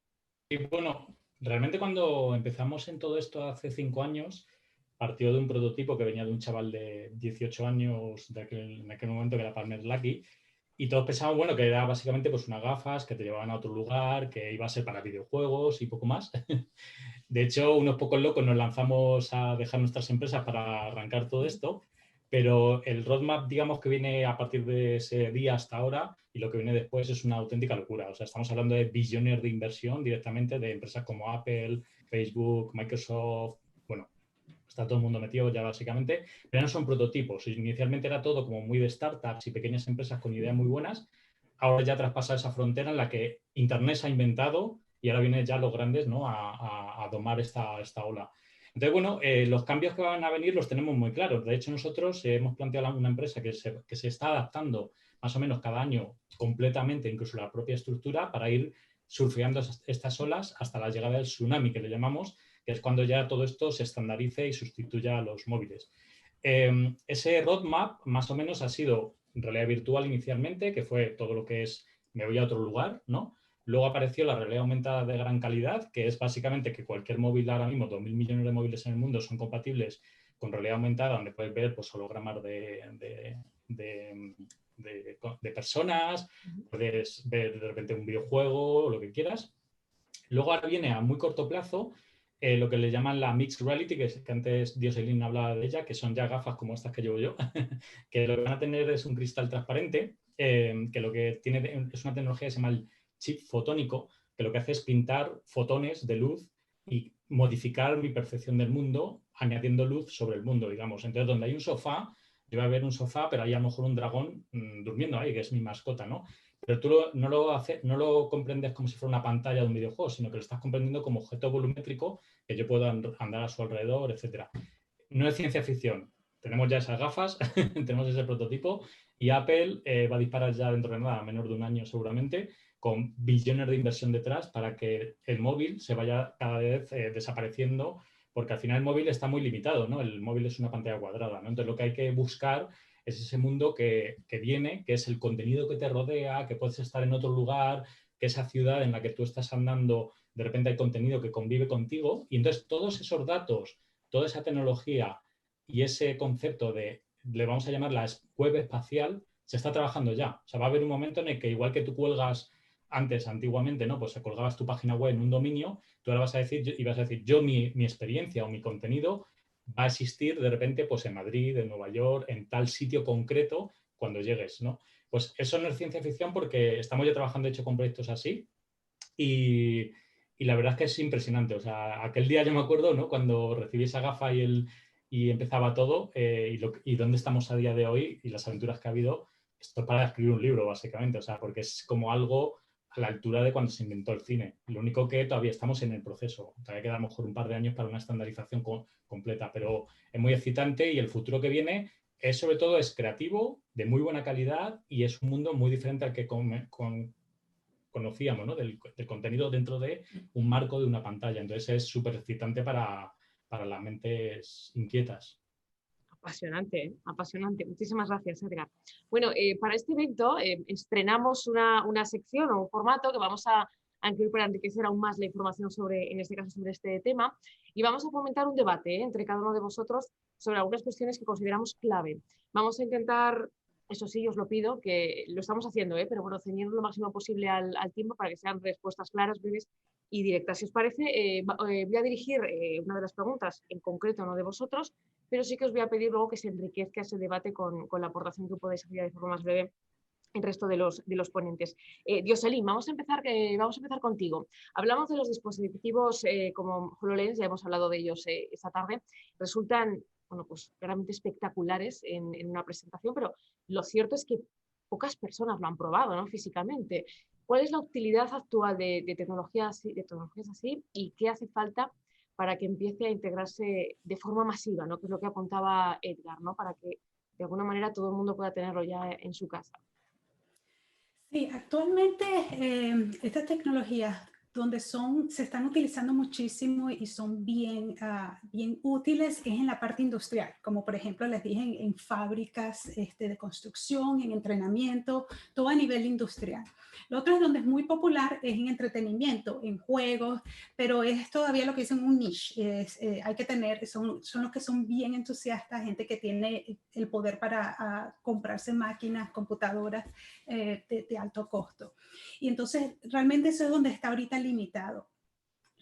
Y bueno, realmente cuando empezamos en todo esto hace 5 años, partió de un prototipo que venía de un chaval de 18 años en aquel momento, que era Palmer Luckey, y todos pensábamos, bueno, que era básicamente pues unas gafas que te llevaban a otro lugar, que iba a ser para videojuegos y poco más. De hecho, unos pocos locos nos lanzamos a dejar nuestras empresas para arrancar todo esto, pero el roadmap, digamos, que viene a partir de ese día hasta ahora y lo que viene después es una auténtica locura. O sea, estamos hablando de billones de inversión directamente de empresas como Apple, Facebook, Microsoft, bueno, está todo el mundo metido ya básicamente, pero no son prototipos. Inicialmente era todo como muy de startups y pequeñas empresas con ideas muy buenas. Ahora ya traspasa esa frontera en la que Internet se ha inventado y ahora vienen ya los grandes, ¿no?, a domar esta ola. Entonces, bueno, los cambios que van a venir los tenemos muy claros. De hecho, nosotros hemos planteado una empresa que se está adaptando más o menos cada año completamente, incluso la propia estructura, para ir surfeando estas olas hasta la llegada del tsunami, que le llamamos, que es cuando ya todo esto se estandarice y sustituya a los móviles. Ese roadmap más o menos ha sido realidad virtual inicialmente, que fue todo lo que es me voy a otro lugar, ¿no? Luego apareció la realidad aumentada de gran calidad, que es básicamente que cualquier móvil ahora mismo, 2.000 millones de móviles en el mundo, son compatibles con realidad aumentada, donde puedes ver pues, hologramas de personas, puedes ver de repente un videojuego o lo que quieras. Luego ahora viene a muy corto plazo lo que le llaman la Mixed Reality, que antes Dioselin hablaba de ella, que son ya gafas como estas que llevo yo, que lo que van a tener es un cristal transparente, que lo que tiene es una tecnología que se llama el chip fotónico, que lo que hace es pintar fotones de luz y modificar mi percepción del mundo añadiendo luz sobre el mundo, digamos. Entonces, donde hay un sofá, yo voy a ver un sofá, pero hay a lo mejor un dragón durmiendo ahí, que es mi mascota, ¿no? Pero tú no lo comprendes como si fuera una pantalla de un videojuego, sino que lo estás comprendiendo como objeto volumétrico que yo puedo andar a su alrededor, etc. No es ciencia ficción. Tenemos ya esas gafas, tenemos ese prototipo Y Apple va a disparar ya dentro de nada, menos de un año seguramente, con billones de inversión detrás para que el móvil se vaya cada vez desapareciendo, porque al final el móvil está muy limitado, ¿no? El móvil es una pantalla cuadrada, ¿no? Entonces lo que hay que buscar es ese mundo que viene, que es el contenido que te rodea, que puedes estar en otro lugar, que esa ciudad en la que tú estás andando, de repente hay contenido que convive contigo, y entonces todos esos datos, toda esa tecnología y ese concepto de, le vamos a llamar la web espacial, se está trabajando ya. O sea, va a haber un momento en el que igual que tú cuelgas antes, antiguamente, ¿no? Pues colgabas tu página web en un dominio, tú ahora vas a decir, y vas a decir, yo mi experiencia o mi contenido va a existir de repente pues en Madrid, en Nueva York, en tal sitio concreto cuando llegues, ¿no? Pues eso no es ciencia ficción porque estamos ya trabajando, de hecho, con proyectos así y la verdad es que es impresionante. O sea, aquel día yo me acuerdo, ¿no? Cuando recibí esa gafa y empezaba todo y dónde estamos a día de hoy y las aventuras que ha habido, esto es para escribir un libro, básicamente. O sea, porque es como algo a la altura de cuando se inventó el cine. Lo único que todavía estamos en el proceso. Todavía queda a lo mejor un par de años para una estandarización completa, pero es muy excitante y el futuro que viene es sobre todo es creativo, de muy buena calidad y es un mundo muy diferente al que conocíamos, ¿no? Del contenido dentro de un marco de una pantalla. Entonces es súper excitante para las mentes inquietas. Apasionante, ¿eh? Apasionante. Muchísimas gracias, Edgar. Bueno, para este evento estrenamos una sección o un formato que vamos a incluir para enriquecer aún más la información sobre, en este caso, sobre este tema, y vamos a fomentar un debate entre cada uno de vosotros sobre algunas cuestiones que consideramos clave. Vamos a intentar, eso sí, os lo pido, que lo estamos haciendo, pero bueno, ceñirnos lo máximo posible al tiempo para que sean respuestas claras, breves y directas. Si os parece, voy a dirigir una de las preguntas en concreto a uno de vosotros, pero sí que os voy a pedir luego que se enriquezca ese debate con la aportación que podéis hacer de forma más breve el resto de los ponentes. Dioselín, vamos a empezar contigo. Hablamos de los dispositivos como HoloLens, ya hemos hablado de ellos esta tarde, resultan, bueno, pues realmente espectaculares en una presentación, pero lo cierto es que pocas personas lo han probado, ¿no? Físicamente. ¿Cuál es la utilidad actual de tecnologías así y qué hace falta para que empiece a integrarse de forma masiva, ¿no? Que es lo que apuntaba Edgar, ¿no? Para que de alguna manera todo el mundo pueda tenerlo ya en su casa? Sí, actualmente estas tecnologías donde se están utilizando muchísimo y son bien, bien útiles es en la parte industrial, como por ejemplo les dije en fábricas de construcción, en entrenamiento, todo a nivel industrial. Lo otro es donde es muy popular es en entretenimiento, en juegos, pero es todavía lo que dicen un niche. Hay que tener, son los que son bien entusiastas, gente que tiene el poder para comprarse máquinas, computadoras de alto costo. Y entonces realmente eso es donde está ahorita limitado.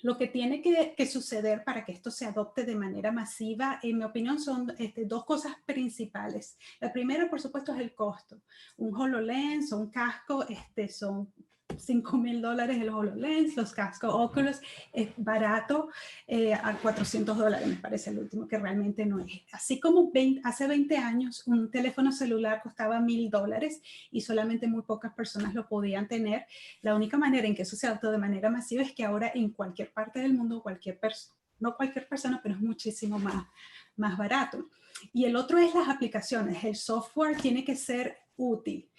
Lo que tiene que suceder para que esto se adopte de manera masiva, en mi opinión, son dos cosas principales. La primera, por supuesto, es el costo. Un HoloLens o un casco son $5,000 el HoloLens, los cascos Oculus es barato, a $400 me parece el último, que realmente no es. Así como hace 20 años un teléfono celular costaba $1,000 y solamente muy pocas personas lo podían tener, la única manera en que eso se adoptó de manera masiva es que ahora en cualquier parte del mundo, no cualquier persona, pero es muchísimo más barato. Y el otro es las aplicaciones. El software tiene que ser útil.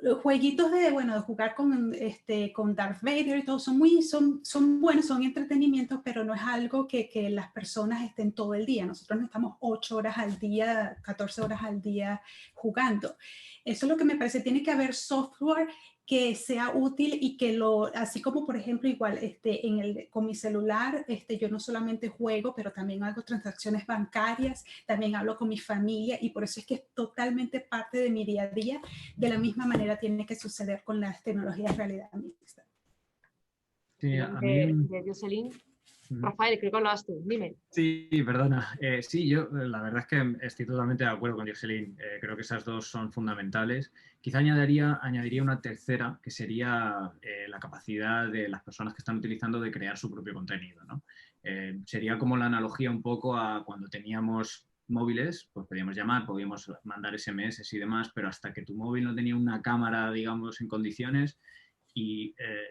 Los jueguitos de jugar con Darth Vader y todo son buenos, son entretenimientos, pero no es algo que las personas estén todo el día. Nosotros no estamos 8 horas al día, 14 horas al día jugando. Eso es lo que me parece. Tiene que haber software que sea útil y que así como por ejemplo igual con mi celular, yo no solamente juego, pero también hago transacciones bancarias, también hablo con mi familia y por eso es que es totalmente parte de mi día a día. De la misma manera tiene que suceder con las tecnologías de realidad mixta. Sí, a mí... de Dioselín. Rafael, creo que hablabas tú, dime. Sí, perdona. Sí, yo la verdad es que estoy totalmente de acuerdo con Dioselín. Creo que esas dos son fundamentales. Quizá añadiría una tercera, que sería la capacidad de las personas que están utilizando de crear su propio contenido, ¿no? Sería como la analogía un poco a cuando teníamos móviles, pues podíamos llamar, podíamos mandar SMS y demás, pero hasta que tu móvil no tenía una cámara, digamos, en condiciones,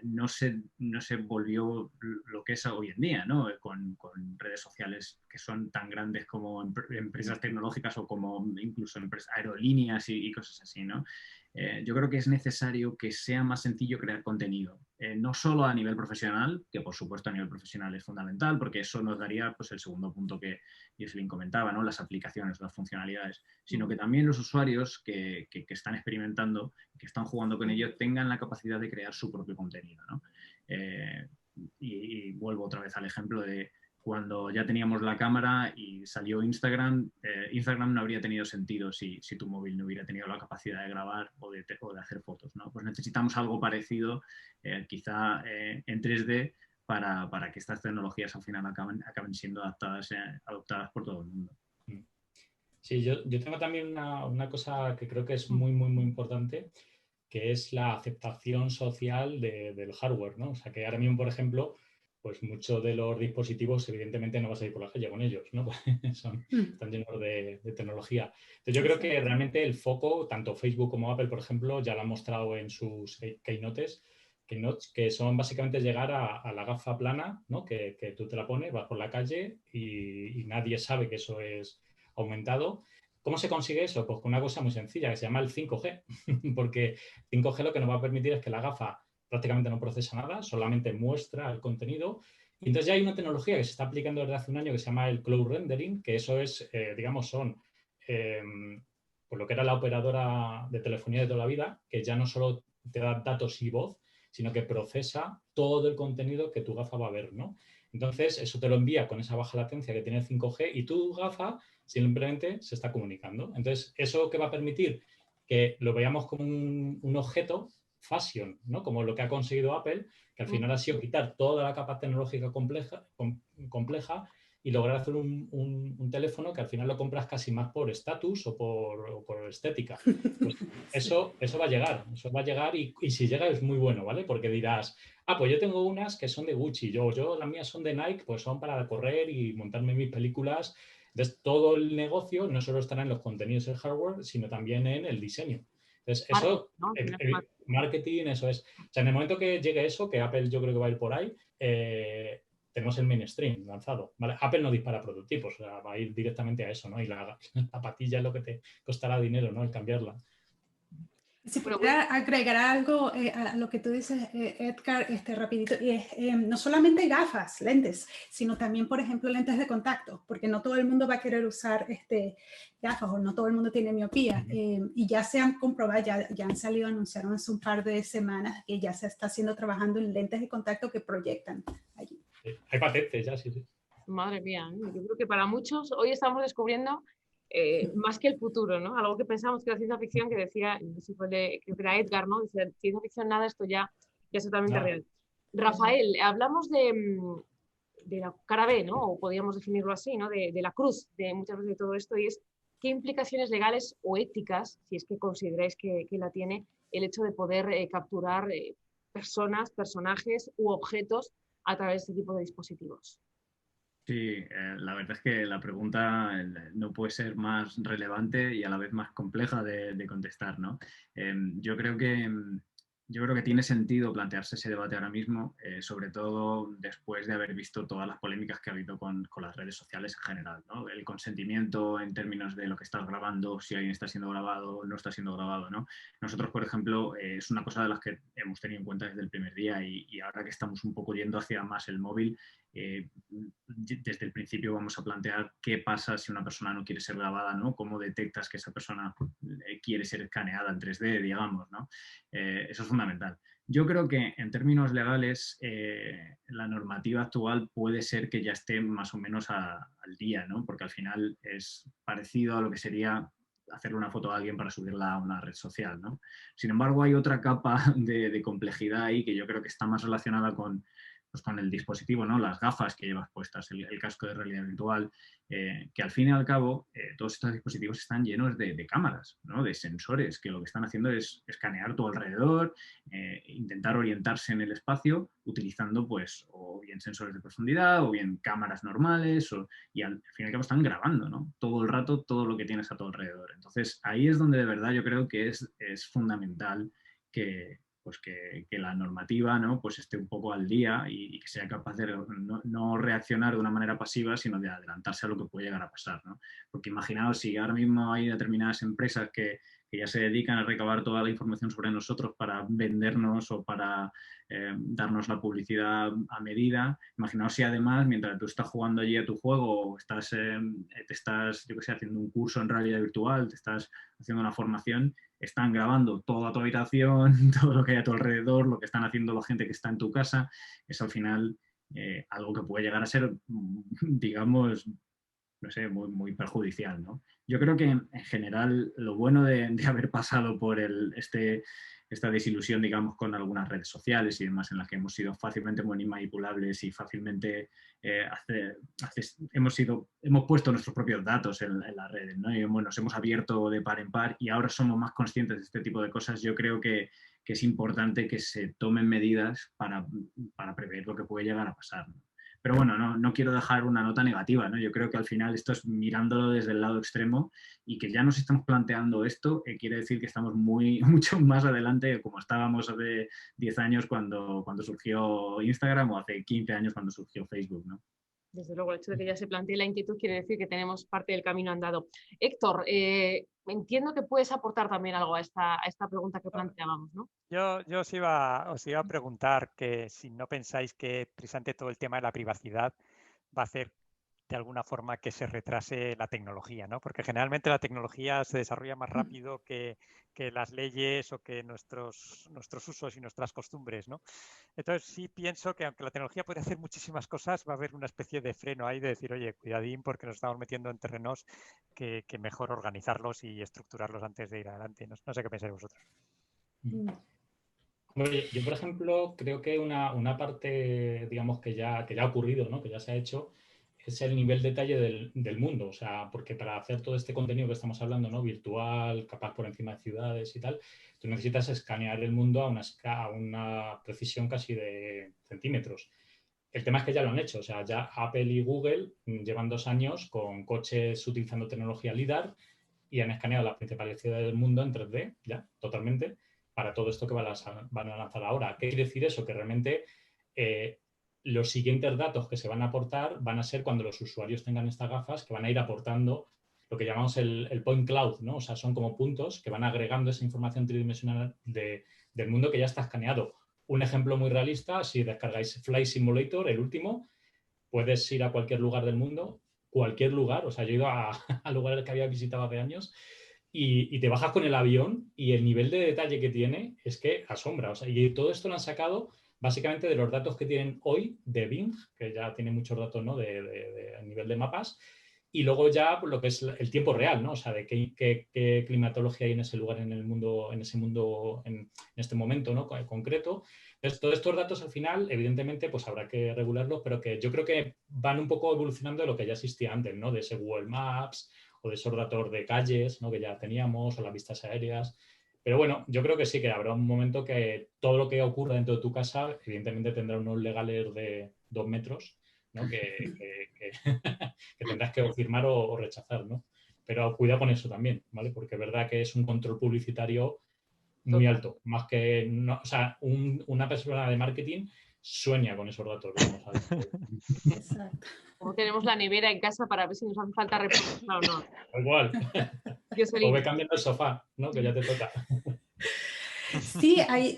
no se volvió lo que es hoy en día, ¿no? Con redes sociales que son tan grandes como empresas tecnológicas o como incluso aerolíneas y cosas así, ¿no? Yo creo que es necesario que sea más sencillo crear contenido, no solo a nivel profesional, que por supuesto a nivel profesional es fundamental, porque eso nos daría pues, el segundo punto que Jocelyn comentaba, ¿no? Las aplicaciones, las funcionalidades, sino que también los usuarios que están experimentando, que están jugando con ello, tengan la capacidad de crear su propio contenido, ¿no? Y vuelvo otra vez al ejemplo de cuando ya teníamos la cámara y salió Instagram, Instagram no habría tenido sentido si tu móvil no hubiera tenido la capacidad de grabar o de hacer fotos, ¿no? Pues necesitamos algo parecido, quizá en 3D, para que estas tecnologías al final acaben siendo adoptadas por todo el mundo. Sí, yo tengo también una cosa que creo que es muy, muy, muy importante, que es la aceptación social del hardware, ¿no? O sea, que ahora mismo, por ejemplo, pues muchos de los dispositivos, evidentemente, no vas a ir por la calle con ellos, ¿no? Están llenos de tecnología. Entonces, yo creo que realmente el foco, tanto Facebook como Apple, por ejemplo, ya lo han mostrado en sus keynotes, que son básicamente llegar a la gafa plana, ¿no? Que tú te la pones, vas por la calle y nadie sabe que eso es aumentado. ¿Cómo se consigue eso? Pues con una cosa muy sencilla que se llama el 5G, porque 5G lo que nos va a permitir es que la gafa prácticamente no procesa nada, solamente muestra el contenido. Y entonces ya hay una tecnología que se está aplicando desde hace un año que se llama el cloud rendering, que eso es, digamos, son pues lo que era la operadora de telefonía de toda la vida, que ya no solo te da datos y voz, sino que procesa todo el contenido que tu gafa va a ver, ¿no? Entonces, eso te lo envía con esa baja latencia que tiene el 5G y tu gafa simplemente se está comunicando. Entonces, ¿eso qué va a permitir? Que lo veamos como un objeto fashion, ¿no? Como lo que ha conseguido Apple, que al final ha sido quitar toda la capa tecnológica compleja y lograr hacer un teléfono que al final lo compras casi más por estatus o por estética. Pues eso va a llegar y si llega es muy bueno, ¿vale? Porque dirás, pues yo tengo unas que son de Gucci, yo las mías son de Nike, pues son para correr y montarme mis películas. Entonces, todo el negocio no solo estará en los contenidos del hardware, sino también en el diseño. Entonces, eso, marketing, eso es. O sea, en el momento que llegue eso, que Apple yo creo que va a ir por ahí, tenemos el mainstream lanzado, ¿vale? Apple no dispara prototipos, o sea, va a ir directamente a eso, ¿no? Y la patilla es lo que te costará dinero, ¿no? El cambiarla. Si pudiera agregar algo a lo que tú dices, Edgar, rapidito, y es no solamente gafas, lentes, sino también, por ejemplo, lentes de contacto, porque no todo el mundo va a querer usar gafas o no todo el mundo tiene miopía. Y ya se han comprobado, ya han salido, anunciaron hace un par de semanas que ya se está trabajando en lentes de contacto que proyectan allí. Hay patentes ya, sí. Madre mía, yo creo que para muchos hoy estamos descubriendo más que el futuro, ¿no? Algo que pensamos que era ciencia ficción, que decía, no sé si fue creo que era Edgar, ¿no? Dice, ciencia ficción nada, esto ya es totalmente real. Rafael, hablamos de la cara B, ¿no? O podríamos definirlo así, ¿no? De la cruz de muchas veces de todo esto, y es qué implicaciones legales o éticas, si es que consideráis que la tiene, el hecho de poder capturar personas, personajes u objetos a través de este tipo de dispositivos. Sí, la verdad es que la pregunta no puede ser más relevante y a la vez más compleja de contestar, ¿no? Yo creo que tiene sentido plantearse ese debate ahora mismo, sobre todo después de haber visto todas las polémicas que ha habido con las redes sociales en general, ¿no? El consentimiento en términos de lo que estás grabando, si alguien está siendo grabado o no está siendo grabado, ¿no? Nosotros, por ejemplo, es una cosa de las que hemos tenido en cuenta desde el primer día y ahora que estamos un poco yendo hacia más el móvil, desde el principio vamos a plantear qué pasa si una persona no quiere ser grabada, ¿no? Cómo detectas que esa persona quiere ser escaneada en 3D, digamos, ¿no? Eso es fundamental. Yo creo que en términos legales la normativa actual puede ser que ya esté más o menos al día, ¿no? Porque al final es parecido a lo que sería hacerle una foto a alguien para subirla a una red social, ¿no? Sin embargo, hay otra capa de complejidad ahí que yo creo que está más relacionada con el dispositivo, ¿no? Las gafas que llevas puestas, el casco de realidad virtual, que al fin y al cabo todos estos dispositivos están llenos de cámaras, ¿no? De sensores, que lo que están haciendo es escanear tu alrededor, intentar orientarse en el espacio utilizando pues o bien sensores de profundidad o bien cámaras normales y al fin y al cabo están grabando, ¿no? Todo el rato todo lo que tienes a tu alrededor. Entonces ahí es donde de verdad yo creo que es fundamental que pues que la normativa, ¿no? Pues esté un poco al día y que sea capaz de no reaccionar de una manera pasiva, sino de adelantarse a lo que puede llegar a pasar, ¿no? Porque imaginaos si ahora mismo hay determinadas empresas que ya se dedican a recabar toda la información sobre nosotros para vendernos o para darnos la publicidad a medida. Imaginaos si además, mientras tú estás jugando allí a tu juego o te estás, yo qué sé, haciendo un curso en realidad virtual, te estás haciendo una formación, están grabando toda tu habitación, todo lo que hay a tu alrededor, lo que están haciendo la gente que está en tu casa. Es al final algo que puede llegar a ser, digamos, no sé, muy perjudicial, ¿no? Yo creo que en general lo bueno de haber pasado por esta desilusión, digamos, con algunas redes sociales y demás en las que hemos sido fácilmente muy manipulables y fácilmente hemos puesto nuestros propios datos en las redes, ¿no? Y nos hemos abierto de par en par y ahora somos más conscientes de este tipo de cosas. Yo creo que es importante que se tomen medidas para prever lo que puede llegar a pasar, ¿no? Pero bueno, no quiero dejar una nota negativa, ¿no? Yo creo que al final esto es mirándolo desde el lado extremo y que ya nos estamos planteando esto, quiere decir que estamos mucho más adelante como estábamos hace 10 años cuando surgió Instagram o hace 15 años cuando surgió Facebook, ¿no? Desde luego, el hecho de que ya se plantee la inquietud quiere decir que tenemos parte del camino andado. Héctor, entiendo que puedes aportar también algo a esta pregunta que planteábamos, ¿no? Yo os iba a preguntar que si no pensáis que precisamente todo el tema de la privacidad va a hacer de alguna forma que se retrase la tecnología, ¿no? Porque generalmente la tecnología se desarrolla más rápido que las leyes o que nuestros usos y nuestras costumbres, ¿no? Entonces sí pienso que aunque la tecnología puede hacer muchísimas cosas, va a haber una especie de freno ahí de decir, oye, cuidadín porque nos estamos metiendo en terrenos que mejor organizarlos y estructurarlos antes de ir adelante. No sé qué pensáis vosotros. Oye, yo, por ejemplo, creo que una parte, digamos, que ya ha ocurrido, ¿no? Que ya se ha hecho, es el nivel de detalle del mundo. O sea, porque para hacer todo este contenido que estamos hablando, ¿no? Virtual, capaz por encima de ciudades y tal, tú necesitas escanear el mundo a una precisión casi de centímetros. El tema es que ya lo han hecho. O sea, ya Apple y Google llevan 2 años con coches utilizando tecnología LiDAR y han escaneado las principales ciudades del mundo en 3D, ya, totalmente, para todo esto que van a lanzar ahora. ¿Qué quiere decir eso? Que realmente los siguientes datos que se van a aportar van a ser cuando los usuarios tengan estas gafas, que van a ir aportando lo que llamamos el point cloud, ¿no? O sea, son como puntos que van agregando esa información tridimensional del mundo que ya está escaneado. Un ejemplo muy realista, si descargáis Flight Simulator, el último, puedes ir a cualquier lugar del mundo, cualquier lugar, o sea, yo he ido a lugares que había visitado hace años y te bajas con el avión y el nivel de detalle que tiene es que asombra. O sea, y todo esto lo han sacado básicamente de los datos que tienen hoy de Bing, que ya tiene muchos datos, ¿no? de nivel de mapas, y luego ya lo que es el tiempo real, ¿no? O sea, de qué climatología hay en ese lugar, en este momento, ¿no? Concreto. Entonces, todos estos datos al final, evidentemente, pues habrá que regularlos, pero que yo creo que van un poco evolucionando de lo que ya existía antes, ¿no? De ese Google Maps o de esos datos de calles, ¿no? Que ya teníamos, o las vistas aéreas. Pero bueno, yo creo que sí que habrá un momento que todo lo que ocurra dentro de tu casa, evidentemente tendrá unos legales de 2 metros, ¿no? que tendrás que firmar o rechazar, ¿no? Pero cuidado con eso también, ¿vale? Porque es verdad que es un control publicitario muy alto, más que, no, o sea, una persona de marketing sueña con esos datos. Vamos a ver. Exacto. Como tenemos la nevera en casa para ver si nos hace falta reposar o no. Igual. O ve cambiando el sofá, ¿no? Que ya te toca. Sí, hay,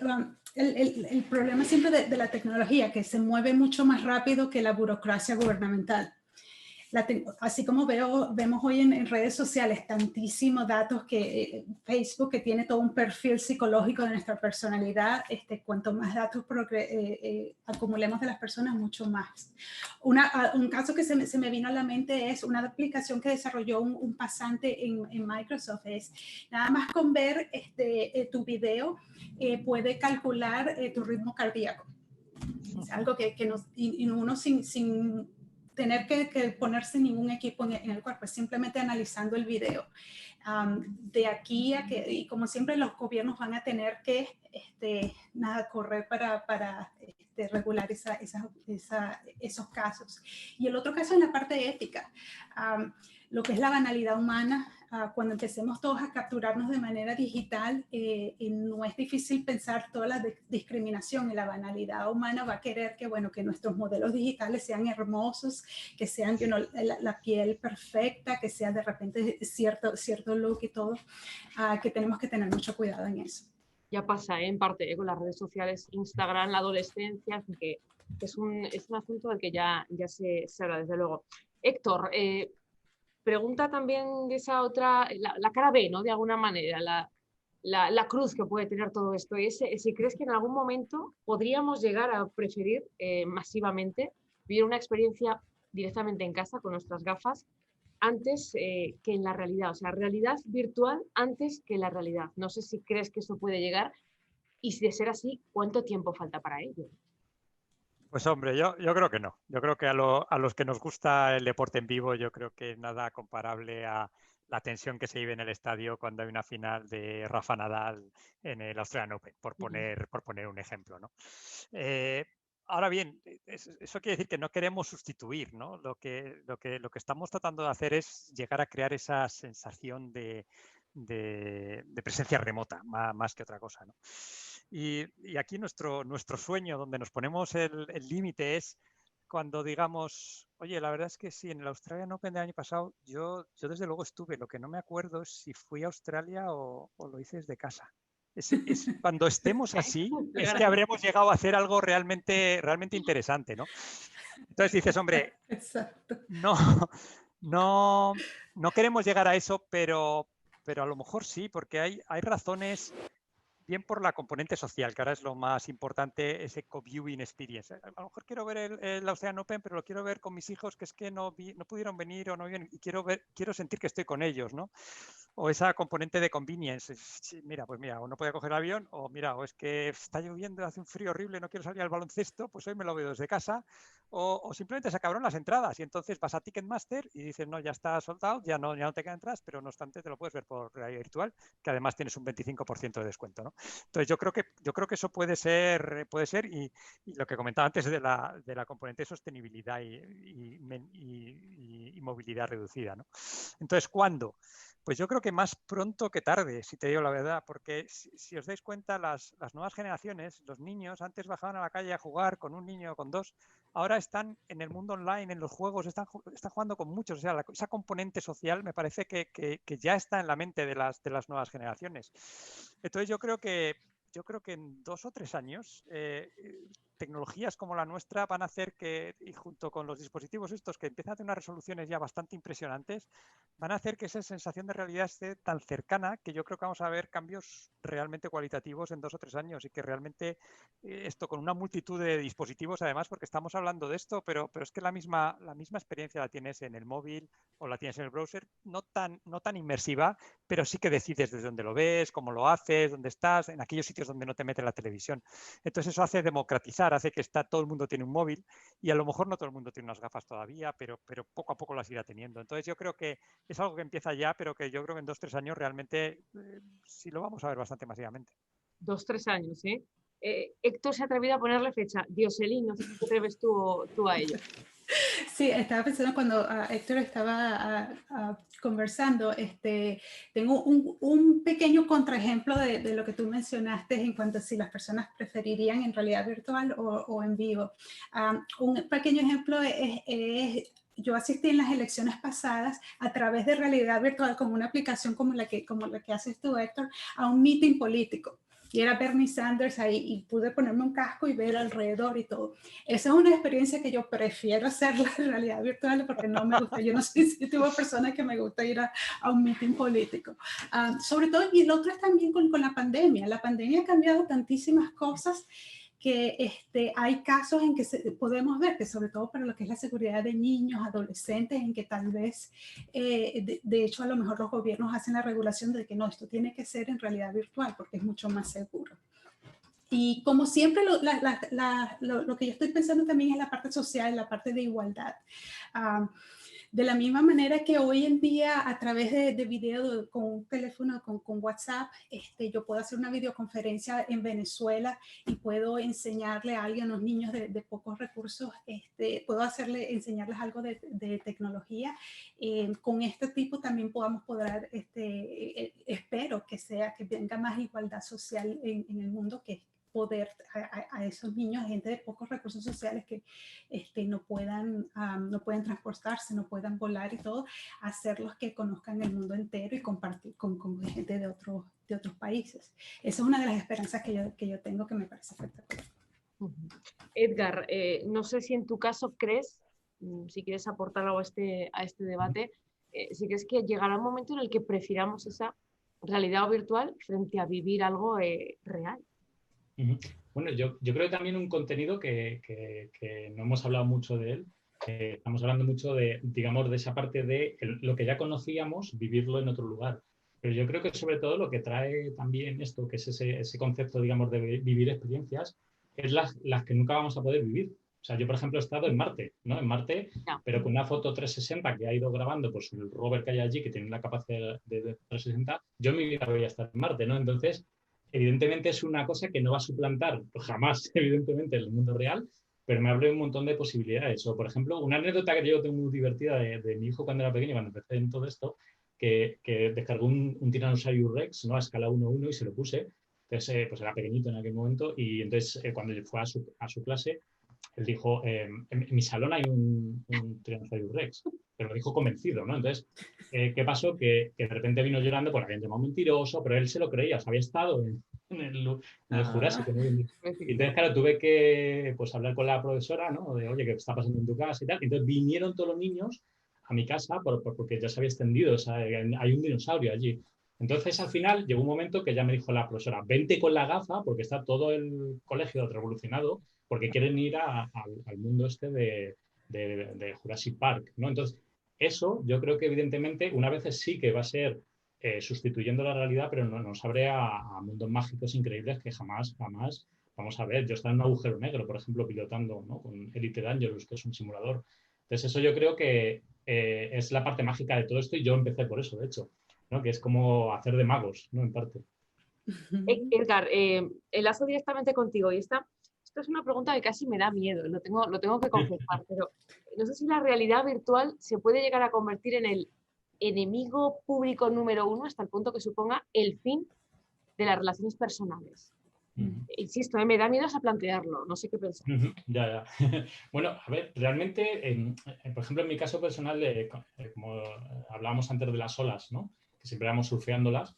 el problema siempre de la tecnología, que se mueve mucho más rápido que la burocracia gubernamental. Así como vemos hoy en redes sociales tantísimos datos que Facebook, que tiene todo un perfil psicológico de nuestra personalidad, cuanto más datos acumulemos de las personas, mucho más. Un caso que se me vino a la mente es una aplicación que desarrolló un pasante en Microsoft. Es nada más con ver tu video, puede calcular tu ritmo cardíaco. Es algo que uno sin tener que ponerse ningún equipo en el cuerpo, simplemente analizando el video. De aquí a que, y como siempre, los gobiernos van a tener que correr para regular esos casos. Y el otro caso es la parte ética. lo que es la banalidad humana. Cuando empecemos todos a capturarnos de manera digital, no es difícil pensar toda la discriminación, y la banalidad humana va a querer que, bueno, que nuestros modelos digitales sean hermosos, que sean la piel perfecta, que sea de repente cierto look y todo, que tenemos que tener mucho cuidado en eso. Ya pasa, en parte, con las redes sociales, Instagram, la adolescencia, que es un asunto del que ya se habla, desde luego. Héctor, pregunta también de esa otra, la cara B, ¿no? De alguna manera, la cruz que puede tener todo esto. Y si crees que en algún momento podríamos llegar a preferir masivamente vivir una experiencia directamente en casa con nuestras gafas antes que en la realidad. O sea, realidad virtual antes que la realidad. No sé si crees que eso puede llegar y si de ser así, ¿cuánto tiempo falta para ello? Pues hombre, yo creo que no. Yo creo que a los que nos gusta el deporte en vivo, yo creo que nada comparable a la tensión que se vive en el estadio cuando hay una final de Rafa Nadal en el Australian Open, por poner un ejemplo, ¿no? Ahora bien, eso quiere decir que no queremos sustituir, ¿no? Lo que estamos tratando de hacer es llegar a crear esa sensación de presencia remota, más que otra cosa, ¿no? Y aquí nuestro sueño, donde nos ponemos el límite, es cuando digamos, oye, la verdad es que sí, en el Australian Open del año pasado yo desde luego estuve, lo que no me acuerdo es si fui a Australia o lo hice desde casa. Cuando estemos así, es que habremos llegado a hacer algo realmente interesante, ¿no? Entonces dices, hombre, no queremos llegar a eso, pero a lo mejor sí, porque hay razones, bien por la componente social, que ahora es lo más importante, ese co-viewing experience. A lo mejor quiero ver el Australian Open, pero lo quiero ver con mis hijos, que es que no pudieron venir o no vienen, y quiero sentir que estoy con ellos, ¿no? O esa componente de convenience. Mira, o no podía coger el avión, o mira, o es que está lloviendo, hace un frío horrible, no quiero salir al baloncesto, pues hoy me lo veo desde casa. O simplemente se acabaron las entradas y entonces vas a Ticketmaster y dices, no, ya está sold out, ya no te quedan entradas, pero no obstante te lo puedes ver por realidad virtual, que además tienes un 25% de descuento, ¿no? Entonces yo creo que eso puede ser y lo que comentaba antes de la componente de sostenibilidad y movilidad reducida, ¿no? Entonces, ¿cuándo? Pues yo creo que más pronto que tarde, si te digo la verdad, porque si os dais cuenta, las nuevas generaciones, los niños, antes bajaban a la calle a jugar con un niño o con dos, ahora están en el mundo online, en los juegos, están jugando con muchos. O sea, esa componente social me parece que ya está en la mente de las nuevas generaciones. Entonces yo creo que en 2 o 3 años tecnologías como la nuestra van a hacer que, y junto con los dispositivos estos que empiezan a tener unas resoluciones ya bastante impresionantes, van a hacer que esa sensación de realidad esté tan cercana que yo creo que vamos a ver cambios realmente cualitativos en 2 o 3 años y que realmente esto con una multitud de dispositivos, además, porque estamos hablando de esto, pero es que la misma experiencia la tienes en el móvil o la tienes en el browser, no tan inmersiva, pero sí que decides desde dónde lo ves, cómo lo haces, dónde estás, en aquellos sitios donde no te mete la televisión. Entonces eso hace democratizar, hace que todo el mundo tiene un móvil y a lo mejor no todo el mundo tiene unas gafas todavía, pero poco a poco las irá teniendo. Entonces yo creo que es algo que empieza ya, pero que yo creo que en 2 o 3 años realmente sí lo vamos a ver bastante masivamente. 2 o 3 años, ¿eh? Héctor se ha atrevido a ponerle fecha. Dioselín, no sé si te atreves tú a ello. Sí, estaba pensando cuando Héctor estaba conversando, tengo un pequeño contraejemplo de lo que tú mencionaste en cuanto a si las personas preferirían en realidad virtual o en vivo. Un pequeño ejemplo es yo asistí en las elecciones pasadas a través de realidad virtual con una aplicación como la que haces tú, Héctor, a un meeting político. Y era Bernie Sanders ahí y pude ponerme un casco y ver alrededor y todo. Esa es una experiencia que yo prefiero hacerla en realidad virtual porque no me gusta. Yo no sé si tuve personas que me gusta ir a un meeting político. Sobre todo, y el otro es también con la pandemia. La pandemia ha cambiado tantísimas cosas que hay casos en que podemos ver que sobre todo para lo que es la seguridad de niños, adolescentes, en que tal vez, de hecho, a lo mejor los gobiernos hacen la regulación de que no, esto tiene que ser en realidad virtual porque es mucho más seguro. Y como siempre, lo que yo estoy pensando también es la parte social, la parte de igualdad. De la misma manera que hoy en día a través de video con un teléfono, con WhatsApp, yo puedo hacer una videoconferencia en Venezuela y puedo enseñarle a alguien, a los niños de pocos recursos, puedo enseñarles algo de tecnología. Con este tipo también poder, espero que venga más igualdad social en el mundo, que poder a esos niños, gente de pocos recursos sociales que no puedan transportarse, no puedan volar y todo, hacerlos que conozcan el mundo entero y compartir con gente de otros países. Esa es una de las esperanzas que yo tengo, que me parece espectacular. Edgar, no sé si en tu caso crees, si quieres aportar algo a este debate, si crees que llegará un momento en el que prefiramos esa realidad virtual frente a vivir algo real. Bueno, yo creo también un contenido que no hemos hablado mucho de él. Estamos hablando mucho de, digamos, de esa parte de lo que ya conocíamos, vivirlo en otro lugar. Pero yo creo que sobre todo lo que trae también esto, que es ese concepto, digamos, de vivir experiencias, es las que nunca vamos a poder vivir. O sea, yo, por ejemplo, he estado en Marte, ¿no? En Marte, pero con una foto 360 que ha ido grabando, pues el rover que hay allí, que tiene la capacidad de 360, yo en mi vida voy a estar en Marte, ¿no? Entonces, evidentemente es una cosa que no va a suplantar jamás, evidentemente, el mundo real, pero me abre un montón de posibilidades. O, por ejemplo, una anécdota que yo tengo muy divertida de mi hijo cuando era pequeño, cuando empecé en todo esto, que descargó un Tyrannosaurus Rex, ¿no? A escala 1:1 y se lo puse. Entonces, pues era pequeñito en aquel momento y entonces cuando fue a su clase, él dijo, en mi salón hay un Tyrannosaurus Rex, pero lo dijo convencido, ¿no? Entonces, ¿qué pasó? Que de repente vino llorando porque habían llamado mentiroso, pero él se lo creía, o sea, había estado en el Jurásico, ¿no? Y entonces, claro, tuve que pues, hablar con la profesora, ¿no? De, oye, ¿qué está pasando en tu casa y tal? Y entonces vinieron todos los niños a mi casa porque ya se había extendido, o sea, hay un dinosaurio allí. Entonces, al final, llegó un momento que ya me dijo la profesora, vente con la gafa, porque está todo el colegio revolucionado, porque quieren ir al mundo este de Jurassic Park, ¿no? Entonces, eso yo creo que evidentemente una vez sí que va a ser sustituyendo la realidad, pero nos abre a mundos mágicos increíbles que jamás vamos a ver. Yo estaba en un agujero negro, por ejemplo, pilotando, ¿no? Con Elite Dangerous, que es un simulador. Entonces, eso yo creo que es la parte mágica de todo esto y yo empecé por eso, de hecho, ¿no? Que es como hacer de magos, ¿no? En parte. Edgar, enlazo directamente contigo y esto es una pregunta que casi me da miedo, lo tengo que confesar, pero no sé si la realidad virtual se puede llegar a convertir en el enemigo público número 1 hasta el punto que suponga el fin de las relaciones personales. Insisto, me da miedo a plantearlo, no sé qué pensar. Ya. Bueno, a ver, realmente, por ejemplo, en mi caso personal, como hablábamos antes de las olas, ¿no? Que siempre vamos surfeándolas,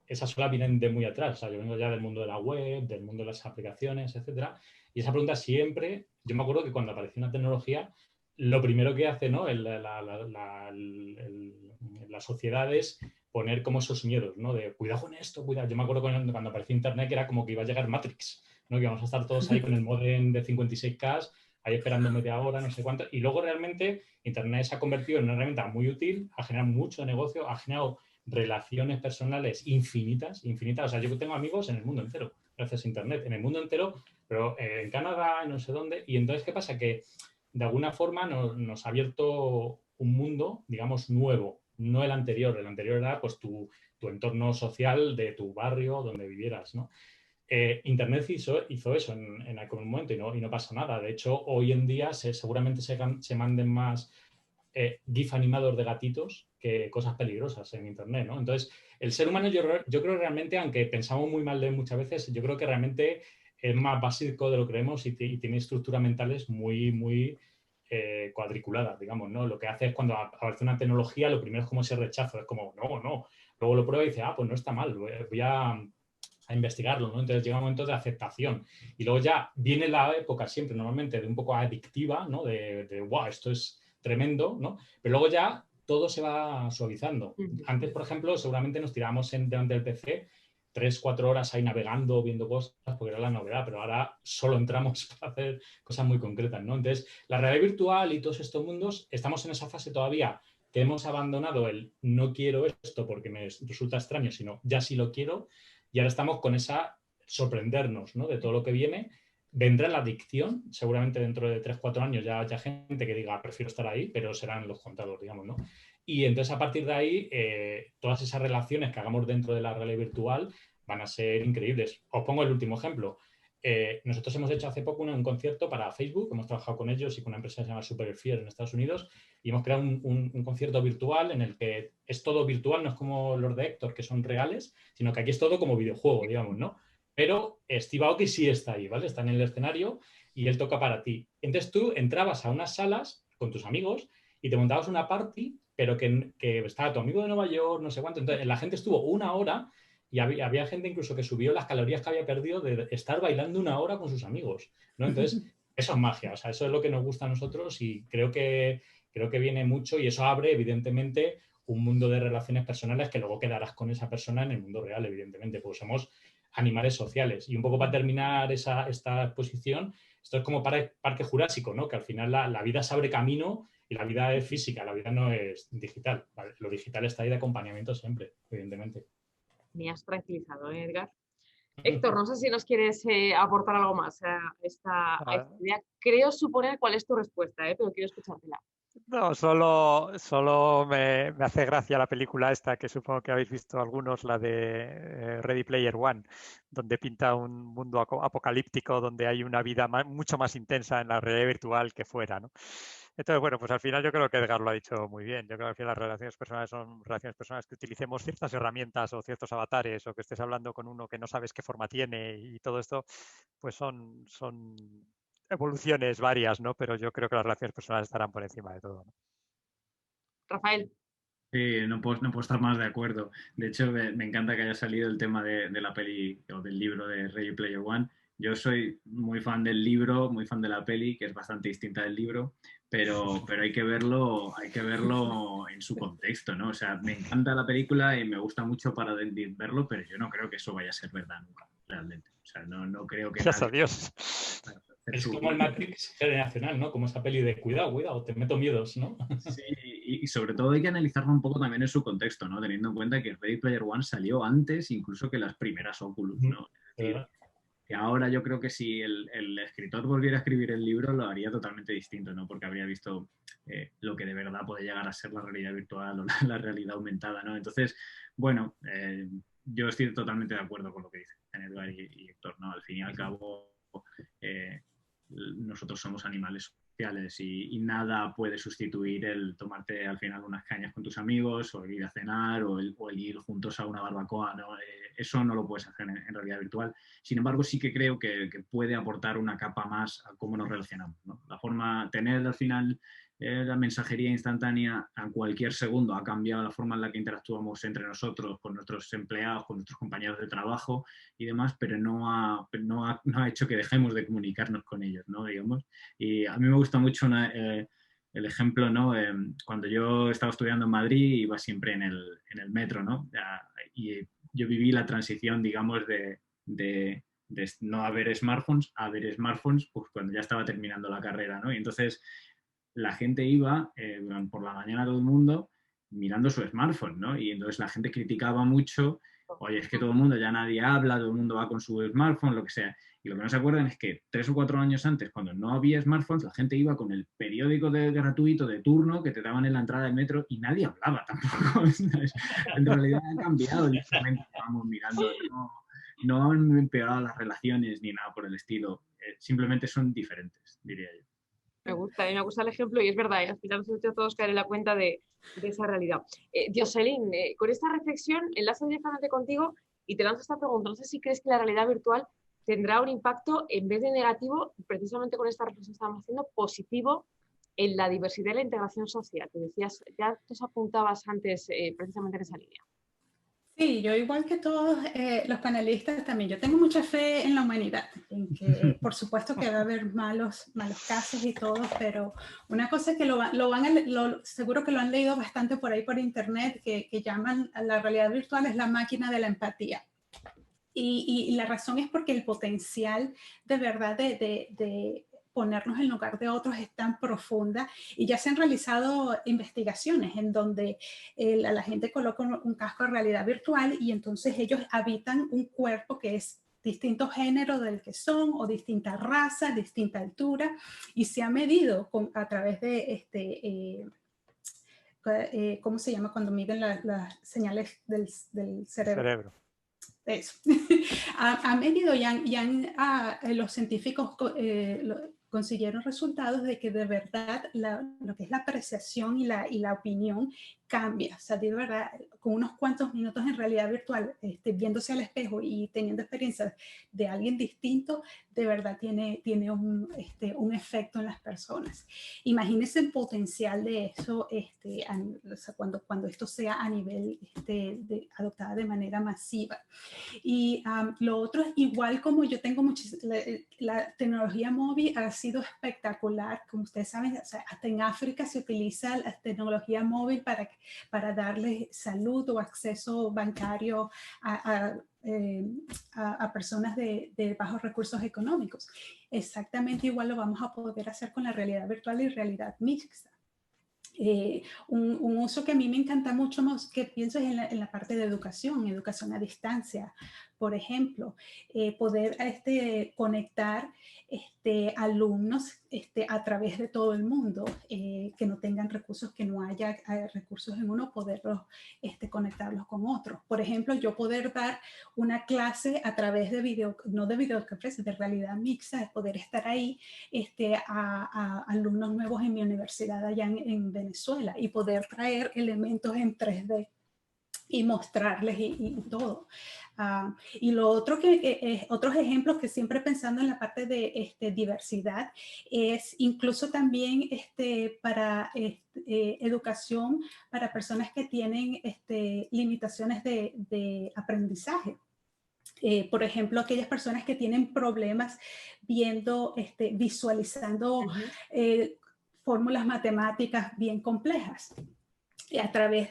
esas olas vienen de muy atrás. O sea, yo vengo ya del mundo de la web, del mundo de las aplicaciones, etcétera. Y esa pregunta siempre, yo me acuerdo que cuando apareció una tecnología, lo primero que hace, ¿no? La sociedad es poner como esos miedos, ¿no? De cuidado con esto, cuidado. Yo me acuerdo cuando apareció Internet que era como que iba a llegar Matrix, ¿no? Que íbamos a estar todos ahí con el modem de 56K, ahí esperando media hora, no sé cuánto. Y luego realmente Internet se ha convertido en una herramienta muy útil, ha generado mucho negocio, ha generado relaciones personales infinitas. O sea, yo tengo amigos en el mundo entero, gracias a Internet, en el mundo entero, pero en Canadá, no sé dónde. Y entonces, ¿qué pasa? Que de alguna forma nos ha abierto un mundo, digamos, nuevo, no el anterior. El anterior era pues tu entorno social de tu barrio, donde vivieras, ¿no? Internet hizo eso en algún momento y no pasa nada. De hecho, hoy en día seguramente se manden más GIF animados de gatitos que cosas peligrosas en Internet, ¿no? Entonces, el ser humano yo creo realmente, aunque pensamos muy mal de él muchas veces, yo creo que realmente es más básico de lo que creemos y tiene estructuras mentales muy cuadriculadas, digamos, ¿no? Lo que hace es cuando aparece una tecnología, lo primero es como ese rechazo, es como, no. Luego lo prueba y dice, pues no está mal, voy a investigarlo, ¿no? Entonces llega un momento de aceptación. Y luego ya viene la época siempre, normalmente, de un poco adictiva, ¿no? De wow, esto es tremendo, ¿no? Pero luego ya todo se va suavizando. Antes, por ejemplo, seguramente nos tirábamos delante del PC 3-4 horas ahí navegando, viendo cosas, porque era la novedad, pero ahora solo entramos para hacer cosas muy concretas, ¿no? Entonces, la realidad virtual y todos estos mundos, estamos en esa fase todavía que hemos abandonado el no quiero esto porque me resulta extraño, sino ya sí lo quiero, y ahora estamos con esa sorprendernos, ¿no? De todo lo que viene. vendrá la adicción, seguramente dentro de 3-4 años ya haya gente que diga prefiero estar ahí, pero serán los contados, digamos, ¿no? Y entonces a partir de ahí, todas esas relaciones que hagamos dentro de la realidad virtual van a ser increíbles. Os pongo el último ejemplo. Nosotros hemos hecho hace poco un concierto para Facebook, hemos trabajado con ellos y con una empresa que se llama Supersphere en Estados Unidos, y hemos creado un concierto virtual en el que es todo virtual, no es como los de Héctor, que son reales, sino que aquí es todo como videojuego, digamos, ¿no? Pero Steve Aoki sí está ahí, ¿vale? Está en el escenario y él toca para ti. Entonces tú entrabas a unas salas con tus amigos y te montabas una party, pero que estaba tu amigo de Nueva York, no sé cuánto. Entonces la gente estuvo 1 hora y había gente incluso que subió las calorías que había perdido de estar bailando 1 hora con sus amigos, ¿no? Entonces, eso es magia, o sea, eso es lo que nos gusta a nosotros y creo que viene mucho y eso abre, evidentemente, un mundo de relaciones personales que luego quedarás con esa persona en el mundo real, evidentemente, porque somos animales sociales. Y un poco para terminar esta exposición, esto es como Parque Jurásico, ¿no? Que al final la vida se abre camino y la vida es física, la vida no es digital, ¿vale? Lo digital está ahí de acompañamiento siempre, evidentemente. Me has tranquilizado, Edgar. Héctor, no sé si nos quieres aportar algo más a esta idea. Creo suponer cuál es tu respuesta, pero quiero escuchártela. No, solo me hace gracia la película esta, que supongo que habéis visto algunos, la de Ready Player One, donde pinta un mundo apocalíptico donde hay una vida mucho más intensa en la realidad virtual que fuera, ¿no? Entonces, bueno, pues al final yo creo que Edgar lo ha dicho muy bien. Yo creo que al final las relaciones personales son relaciones personales que utilicemos ciertas herramientas o ciertos avatares o que estés hablando con uno que no sabes qué forma tiene y todo esto, pues son evoluciones varias, ¿no? Pero yo creo que las relaciones personales estarán por encima de todo, ¿no? Rafael. Sí, no puedo estar más de acuerdo. De hecho, me encanta que haya salido el tema de la peli o del libro de Ready Player One. Yo soy muy fan del libro, muy fan de la peli, que es bastante distinta del libro, pero hay que verlo en su contexto, ¿no? O sea, me encanta la película y me gusta mucho para verlo, pero yo no creo que eso vaya a ser verdad nunca, realmente. O sea, no creo que Gracias nadie... a Dios. Es como el Matrix generacional, ¿no? Como esa peli de cuidado, te meto miedos, ¿no? Sí, y sobre todo hay que analizarlo un poco también en su contexto, ¿no? Teniendo en cuenta que Ready Player One salió antes incluso que las primeras Oculus, ¿no? Es decir, que ahora yo creo que si el escritor volviera a escribir el libro lo haría totalmente distinto, ¿no? Porque habría visto lo que de verdad puede llegar a ser la realidad virtual o la realidad aumentada, ¿no? Entonces, bueno, yo estoy totalmente de acuerdo con lo que dicen Edgar y Héctor, ¿no? Al fin y al cabo, nosotros somos animales sociales y nada puede sustituir el tomarte al final unas cañas con tus amigos o el ir a cenar o el ir juntos a una barbacoa, ¿no? Eso no lo puedes hacer en realidad virtual. Sin embargo, sí que creo que puede aportar una capa más a cómo nos relacionamos, ¿no? La forma, tener al final la mensajería instantánea a cualquier segundo ha cambiado la forma en la que interactuamos entre nosotros, con nuestros empleados, con nuestros compañeros de trabajo y demás, pero no ha hecho que dejemos de comunicarnos con ellos, ¿no? Digamos. Y a mí me gusta mucho el ejemplo, ¿no? Cuando yo estaba estudiando en Madrid iba siempre en el metro, ¿no? Y yo viví la transición, digamos, de no haber smartphones a haber smartphones, pues cuando ya estaba terminando la carrera, ¿no? Y entonces la gente iba por la mañana todo el mundo mirando su smartphone, ¿no? Y entonces la gente criticaba mucho, oye, es que todo el mundo, ya nadie habla, todo el mundo va con su smartphone, lo que sea. Y lo que no se acuerdan es que 3 o 4 años antes, cuando no había smartphones, la gente iba con el periódico gratuito de turno que te daban en la entrada del metro y nadie hablaba tampoco. En realidad ha cambiado el instrumento que vamos mirando. No han empeorado las relaciones ni nada por el estilo. Simplemente son diferentes, diría yo. Me gusta el ejemplo y es verdad, al final nos hemos hecho todos caer en la cuenta de esa realidad. Dioselín, con esta reflexión enlazo directamente contigo y te lanzo esta pregunta. No sé si crees que la realidad virtual tendrá un impacto, en vez de negativo, precisamente con esta reflexión que estábamos haciendo, positivo en la diversidad y la integración social. Te decías, ya te apuntabas antes precisamente en esa línea. Sí, yo igual que todos los panelistas también, yo tengo mucha fe en la humanidad, en que por supuesto que va a haber malos casos y todo, pero una cosa que seguro que lo han leído bastante por ahí por internet, que llaman a la realidad virtual es la máquina de la empatía. Y la razón es porque el potencial de verdad de ponernos en lugar de otros es tan profunda y ya se han realizado investigaciones en donde la gente coloca un casco de realidad virtual y entonces ellos habitan un cuerpo que es distintos géneros del que son, o distintas razas, distinta altura, y se ha medido a través de ¿cómo se llama cuando miden las señales del cerebro? Eso. Ha medido los científicos consiguieron resultados de que de verdad lo que es la apreciación y la opinión cambia. O sea, de verdad, con unos cuantos minutos en realidad virtual, viéndose al espejo y teniendo experiencias de alguien distinto, de verdad tiene un efecto en las personas. Imagínense el potencial de eso o sea, cuando esto sea a nivel adoptada de manera masiva. Y lo otro es igual, como yo tengo la tecnología móvil ha sido espectacular, como ustedes saben, o sea, hasta en África se utiliza la tecnología móvil para darle salud o acceso bancario a personas de bajos recursos económicos. Exactamente igual lo vamos a poder hacer con la realidad virtual y realidad mixta. Un uso que a mí me encanta mucho más, que pienso es en la parte de educación a distancia. Por ejemplo, poder conectar alumnos a través de todo el mundo, que no tengan recursos, que no haya recursos en uno, poderlos conectarlos con otros. Por ejemplo, yo poder dar una clase a través de no de videoconferencia, de realidad mixta, de poder estar ahí a alumnos nuevos en mi universidad allá en Venezuela, y poder traer elementos en 3D y mostrarles y todo. Y lo otro otros ejemplos que siempre pensando en la parte de diversidad es incluso también para educación para personas que tienen limitaciones de aprendizaje. Por ejemplo, aquellas personas que tienen problemas visualizando fórmulas matemáticas bien complejas. A través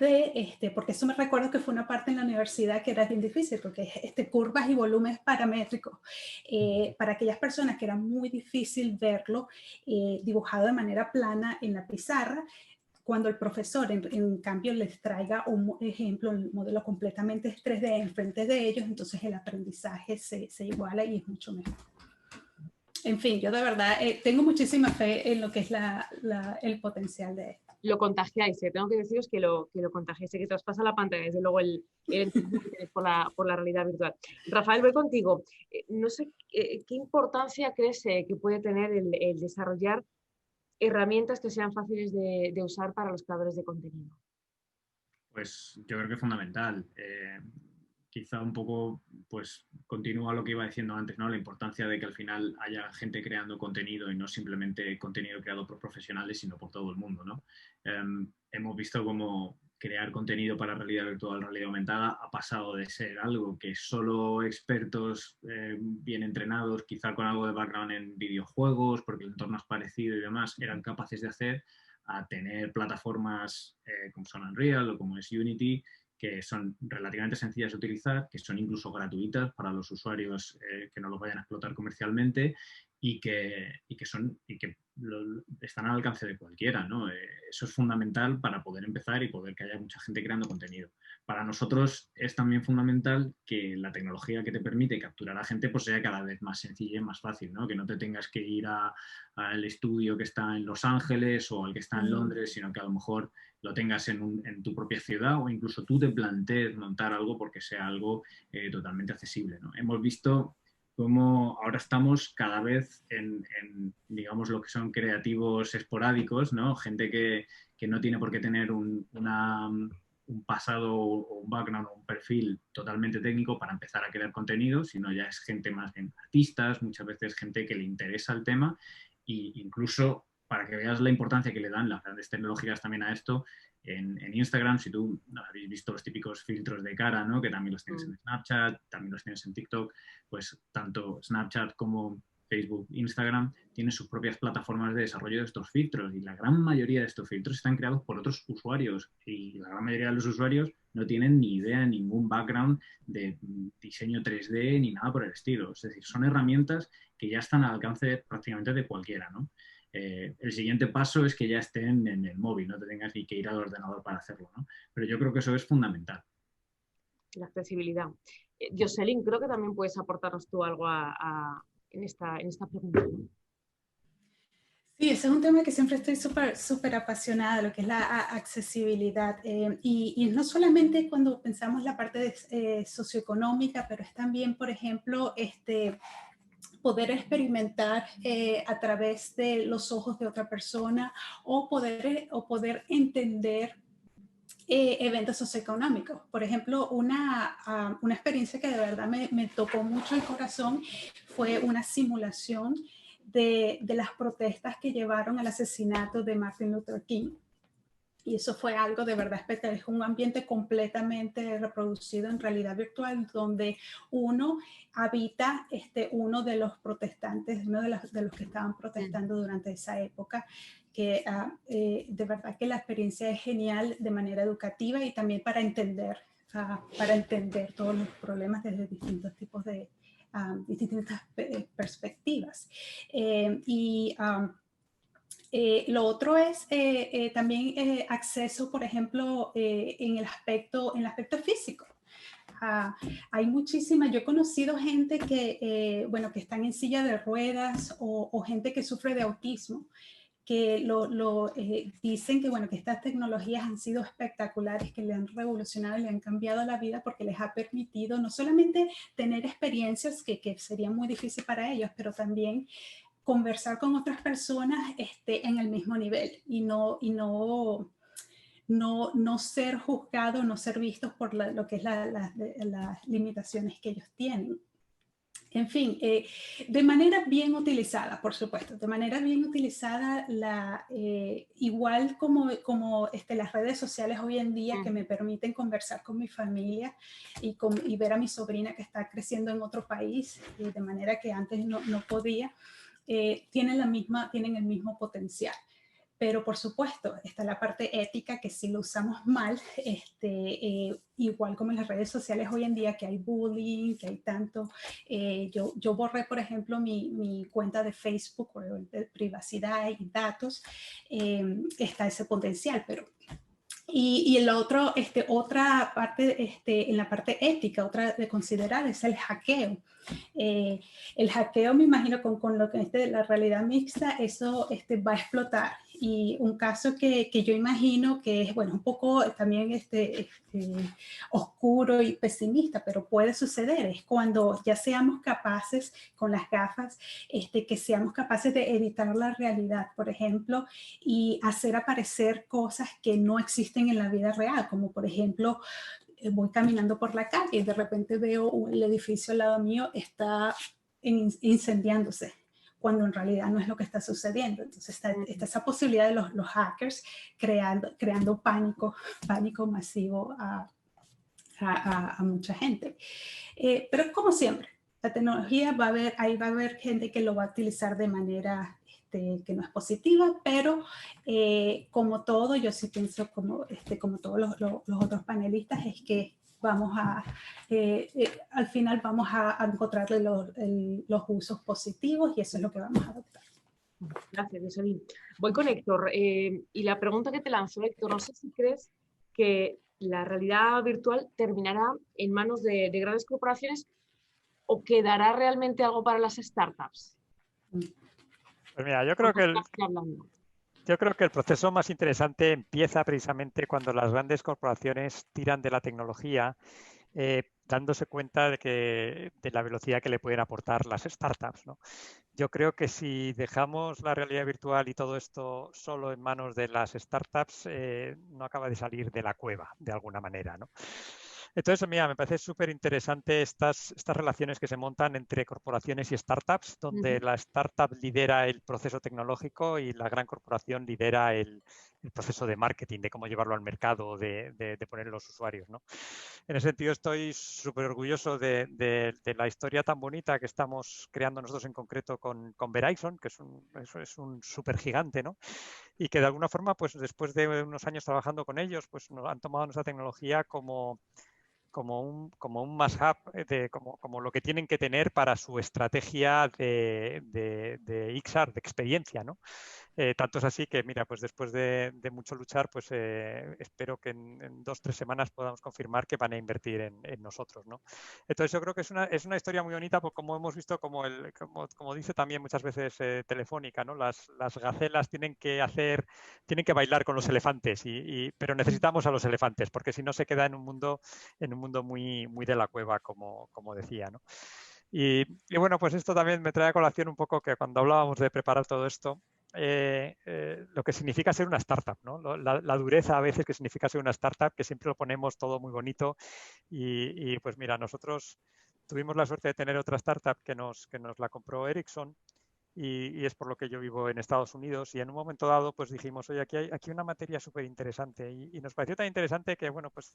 porque eso me recuerdo que fue una parte en la universidad que era bien difícil, porque curvas y volúmenes paramétricos, para aquellas personas que era muy difícil verlo dibujado de manera plana en la pizarra, cuando el profesor en cambio les traiga un ejemplo, un modelo completamente 3D enfrente de ellos, entonces el aprendizaje se iguala y es mucho mejor. En fin, yo de verdad tengo muchísima fe en lo que es el potencial de esto. Lo contagiáis, tengo que deciros que lo contagiáis, que traspasa la pantalla, desde luego el entusiasmo que tenéis por la realidad virtual. Rafael, voy contigo. No sé qué importancia crees que puede tener el desarrollar herramientas que sean fáciles de usar para los creadores de contenido. Pues yo creo que es fundamental. Quizá un poco, pues, continúa lo que iba diciendo antes, ¿no? La importancia de que al final haya gente creando contenido y no simplemente contenido creado por profesionales, sino por todo el mundo, ¿no? Hemos visto cómo crear contenido para realidad virtual, realidad aumentada, ha pasado de ser algo que solo expertos bien entrenados, quizá con algo de background en videojuegos, porque el entorno es parecido y demás, eran capaces de hacer, a tener plataformas como son Unreal o como es Unity, que son relativamente sencillas de utilizar, que son incluso gratuitas para los usuarios que no los vayan a explotar comercialmente y que están al alcance de cualquiera, ¿no? Eso es fundamental para poder empezar y poder que haya mucha gente creando contenido. Para nosotros es también fundamental que la tecnología que te permite capturar a gente pues sea cada vez más sencilla y más fácil, ¿no? Que no te tengas que ir al estudio que está en Los Ángeles o al que está en Londres, sino que a lo mejor lo tengas en tu propia ciudad o incluso tú te plantees montar algo porque sea algo totalmente accesible, ¿no? Hemos visto cómo ahora estamos cada vez en digamos, lo que son creativos esporádicos, ¿no? Gente que no tiene por qué tener un pasado o un background o un perfil totalmente técnico para empezar a crear contenido, sino ya es gente más bien artistas, muchas veces gente que le interesa el tema e incluso para que veas la importancia que le dan las grandes tecnológicas también a esto, en Instagram, si tú habéis visto los típicos filtros de cara, ¿no? Que también los tienes en Snapchat, también los tienes en TikTok, pues tanto Snapchat como Facebook, Instagram, tienen sus propias plataformas de desarrollo de estos filtros y la gran mayoría de estos filtros están creados por otros usuarios y la gran mayoría de los usuarios no tienen ni idea, ningún background de diseño 3D ni nada por el estilo. Es decir, son herramientas que ya están al alcance prácticamente de cualquiera, ¿no? El siguiente paso es que ya estén en el móvil, no te tengas ni que ir al ordenador para hacerlo, ¿no? Pero yo creo que eso es fundamental. la accesibilidad. Jocelyn, creo que también puedes aportarnos tú algo en esta pregunta, ¿no? Sí, ese es un tema que siempre estoy súper apasionada, lo que es la accesibilidad. Y no solamente cuando pensamos la parte socioeconómica, pero es también, por ejemplo, poder experimentar a través de los ojos de otra persona o poder entender eventos socioeconómicos. Por ejemplo, una experiencia que de verdad me tocó mucho el corazón fue una simulación de las protestas que llevaron al asesinato de Martin Luther King. Y eso fue algo de verdad espectacular. Es un ambiente completamente reproducido en realidad virtual, donde uno habita uno de los protestantes, uno de los que estaban protestando durante esa época, que de verdad que la experiencia es genial de manera educativa y también para entender todos los problemas desde distintos tipos de distintas perspectivas. Lo otro es también acceso, por ejemplo, en el aspecto físico. Hay muchísimas, yo he conocido gente que, bueno, que están en silla de ruedas o gente que sufre de autismo, que dicen que, bueno, que estas tecnologías han sido espectaculares, que le han revolucionado, le han cambiado la vida porque les ha permitido no solamente tener experiencias que serían muy difíciles para ellos, pero también conversar con otras personas en el mismo nivel y no ser juzgados, no ser vistos por lo que es las limitaciones que ellos tienen. En fin, de manera bien utilizada, por supuesto, de manera bien utilizada, igual como las redes sociales hoy en día que me permiten conversar con mi familia y ver a mi sobrina que está creciendo en otro país, de manera que antes no podía. Tienen el mismo potencial. Pero por supuesto está la parte ética que si lo usamos mal, igual como en las redes sociales hoy en día que hay bullying, que hay tanto, yo borré por ejemplo mi cuenta de Facebook de privacidad y datos, está ese potencial, pero y el otro, otra parte, en la parte ética, otra de considerar es el hackeo. El hackeo, me imagino, con lo que la realidad mixta, eso va a explotar. Y un caso que yo imagino que es, bueno, un poco también oscuro y pesimista, pero puede suceder, es cuando ya seamos capaces, con las gafas, que seamos capaces de editar la realidad, por ejemplo, y hacer aparecer cosas que no existen en la vida real, como por ejemplo, voy caminando por la calle y de repente veo el edificio al lado mío está incendiándose, cuando en realidad no es lo que está sucediendo. Entonces está esa posibilidad de los hackers creando pánico masivo a mucha gente. Pero como siempre, la tecnología va a haber gente que lo va a utilizar de manera que no es positiva, pero como todo, yo sí pienso como todos los otros panelistas, es que al final vamos a encontrarle los usos positivos y eso es lo que vamos a adoptar. Gracias, Jocelyn. Voy con Héctor. Y la pregunta que te lanzo, Héctor, no sé si crees que la realidad virtual terminará en manos de grandes corporaciones o quedará realmente algo para las startups. Pues mira, yo creo que el proceso más interesante empieza precisamente cuando las grandes corporaciones tiran de la tecnología, dándose cuenta de la velocidad que le pueden aportar las startups, ¿no? Yo creo que si dejamos la realidad virtual y todo esto solo en manos de las startups, no acaba de salir de la cueva, de alguna manera, ¿no? Entonces, mira, me parece súper interesante estas relaciones que se montan entre corporaciones y startups, donde la startup lidera el proceso tecnológico y la gran corporación lidera el proceso de marketing, de cómo llevarlo al mercado, de poner los usuarios, ¿no? En ese sentido, estoy súper orgulloso de la historia tan bonita que estamos creando nosotros en concreto con Verizon, que es un súper gigante, ¿no? Y que de alguna forma, pues después de unos años trabajando con ellos, pues nos han tomado nuestra tecnología como un must-have, como lo que tienen que tener para su estrategia de XR, de experiencia, ¿no? Tanto es así que, mira, pues después de mucho luchar, pues espero que en 2-3 semanas podamos confirmar que van a invertir en nosotros, ¿no? Entonces yo creo que es una historia muy bonita, porque como hemos visto, como dice también muchas veces Telefónica, ¿no? Las gacelas tienen que bailar con los elefantes, pero necesitamos a los elefantes, porque si no se queda en un mundo muy, muy de la cueva, como decía, ¿no? Y bueno, pues esto también me trae a colación un poco que cuando hablábamos de preparar todo esto, lo que significa ser una startup, ¿no? La dureza a veces que significa ser una startup, que siempre lo ponemos todo muy bonito y pues mira, nosotros tuvimos la suerte de tener otra startup que nos la compró Ericsson y es por lo que yo vivo en Estados Unidos y en un momento dado pues dijimos, oye, aquí hay una materia súper interesante y nos pareció tan interesante que, bueno, pues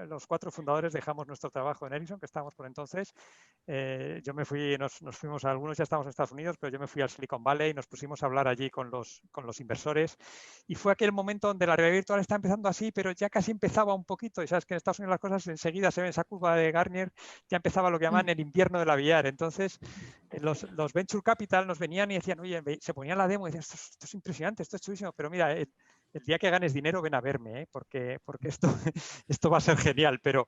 los 4 fundadores dejamos nuestro trabajo en Ericsson, que estábamos por entonces. Yo me fui, nos fuimos, algunos ya estábamos en Estados Unidos, pero yo me fui al Silicon Valley y nos pusimos a hablar allí con los inversores y fue aquel momento donde la realidad virtual está empezando así, pero ya casi empezaba un poquito y sabes que en Estados Unidos las cosas enseguida se ven esa curva de Gartner, ya empezaba lo que llaman el invierno de la VR. Entonces los Venture Capital nos venían y decían, oye, se ponían la demo y decían, esto es impresionante, esto es chulísimo, pero mira, el día que ganes dinero ven a verme, porque esto va a ser genial, pero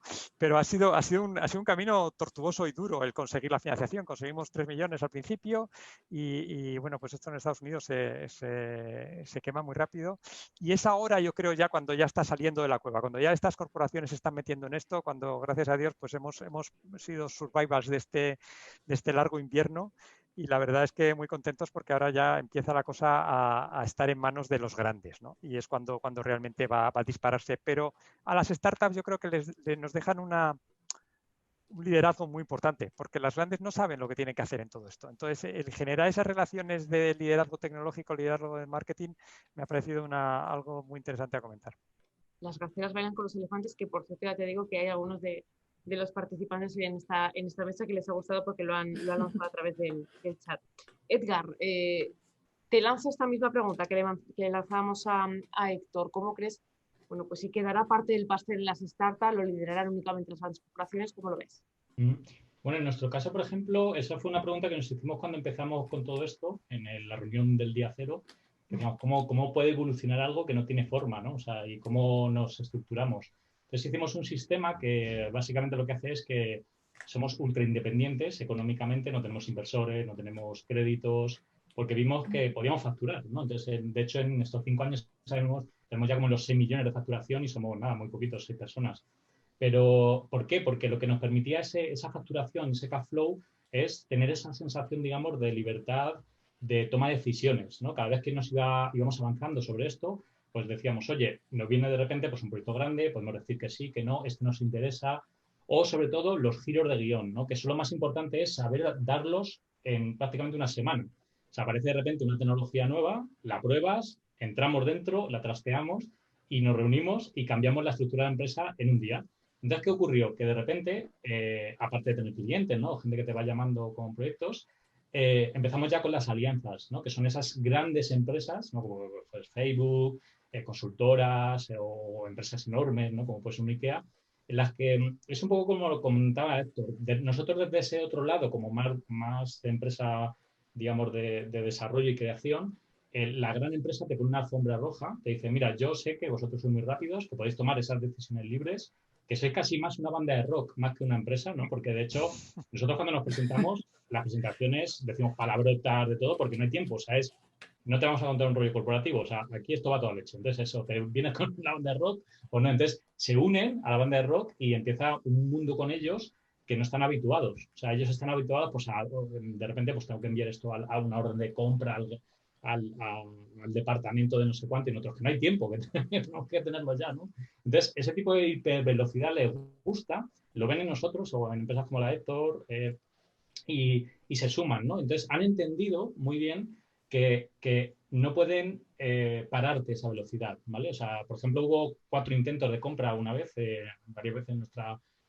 ha sido un camino tortuoso y duro el conseguir la financiación. Conseguimos 3 millones al principio y bueno, pues esto en Estados Unidos se quema muy rápido y es ahora, yo creo, ya cuando ya está saliendo de la cueva, cuando ya estas corporaciones se están metiendo en esto, cuando gracias a Dios pues hemos sido survivors de este largo invierno. Y la verdad es que muy contentos porque ahora ya empieza la cosa a estar en manos de los grandes, ¿no? Y es cuando realmente va a dispararse. Pero a las startups yo creo que nos dejan un liderazgo muy importante, porque las grandes no saben lo que tienen que hacer en todo esto. Entonces, el generar esas relaciones de liderazgo tecnológico, liderazgo de marketing, me ha parecido algo muy interesante a comentar. Las gacelas bailan con los elefantes, que por cierto ya te digo que hay algunos de los participantes en esta mesa que les ha gustado porque lo han lanzado a través del chat. Edgar, te lanzo esta misma pregunta que lanzábamos a Héctor. ¿Cómo crees? Bueno, pues si quedará parte del pastel en las startups, lo liderarán únicamente las grandes corporaciones, ¿cómo lo ves? Bueno, en nuestro caso, por ejemplo, esa fue una pregunta que nos hicimos cuando empezamos con todo esto, en la reunión del día 0. Digamos, ¿cómo puede evolucionar algo que no tiene forma, ¿no? O sea, y cómo nos estructuramos. Entonces hicimos un sistema que básicamente lo que hace es que somos ultra independientes económicamente, no tenemos inversores, no tenemos créditos, porque vimos que podíamos facturar, ¿no? Entonces, de hecho, en estos 5 años tenemos ya como los 6 millones de facturación y somos, nada, muy poquitos, 6 personas. Pero, ¿por qué? Porque lo que nos permitía esa facturación, ese cash flow, es tener esa sensación, digamos, de libertad de toma de decisiones, ¿no? Cada vez que íbamos avanzando sobre esto, pues decíamos, oye, nos viene de repente pues un proyecto grande, podemos decir que sí, que no, esto nos interesa, o sobre todo los giros de guión, ¿no? Que eso lo más importante es saber darlos en prácticamente una semana. O sea, aparece de repente una tecnología nueva, la pruebas, entramos dentro, la trasteamos y nos reunimos y cambiamos la estructura de la empresa en un día. Entonces, ¿qué ocurrió? Que de repente, aparte de tener clientes, ¿no? Gente que te va llamando con proyectos, empezamos ya con las alianzas, ¿no? Que son esas grandes empresas, ¿no? Como pues, Facebook, consultoras o empresas enormes, ¿no? Como puede ser un IKEA, en las que es un poco como lo comentaba Héctor. Nosotros desde ese otro lado, como más de empresa, digamos, de desarrollo y creación, la gran empresa te pone una alfombra roja, te dice, mira, yo sé que vosotros sois muy rápidos, que podéis tomar esas decisiones libres, que sois casi más una banda de rock, más que una empresa, ¿no? Porque, de hecho, nosotros cuando nos presentamos, las presentaciones decimos palabrotas de todo porque no hay tiempo, o sea, no te vamos a contar un rollo corporativo, o sea, aquí esto va toda leche. Entonces, eso, te vienes con la banda de rock o no, entonces se unen a la banda de rock y empieza un mundo con ellos que no están habituados. O sea, ellos están habituados, pues, de repente, pues tengo que enviar esto a una orden de compra, al departamento de no sé cuánto, y nosotros que no hay tiempo, que tenemos que tenerlo ya, ¿no? Entonces, ese tipo de hipervelocidad les gusta, lo ven en nosotros o en empresas como la de Héctor y se suman, ¿no? Entonces, han entendido muy bien que no pueden pararte esa velocidad, ¿vale? O sea, por ejemplo, hubo 4 intentos de compra una vez, varias veces en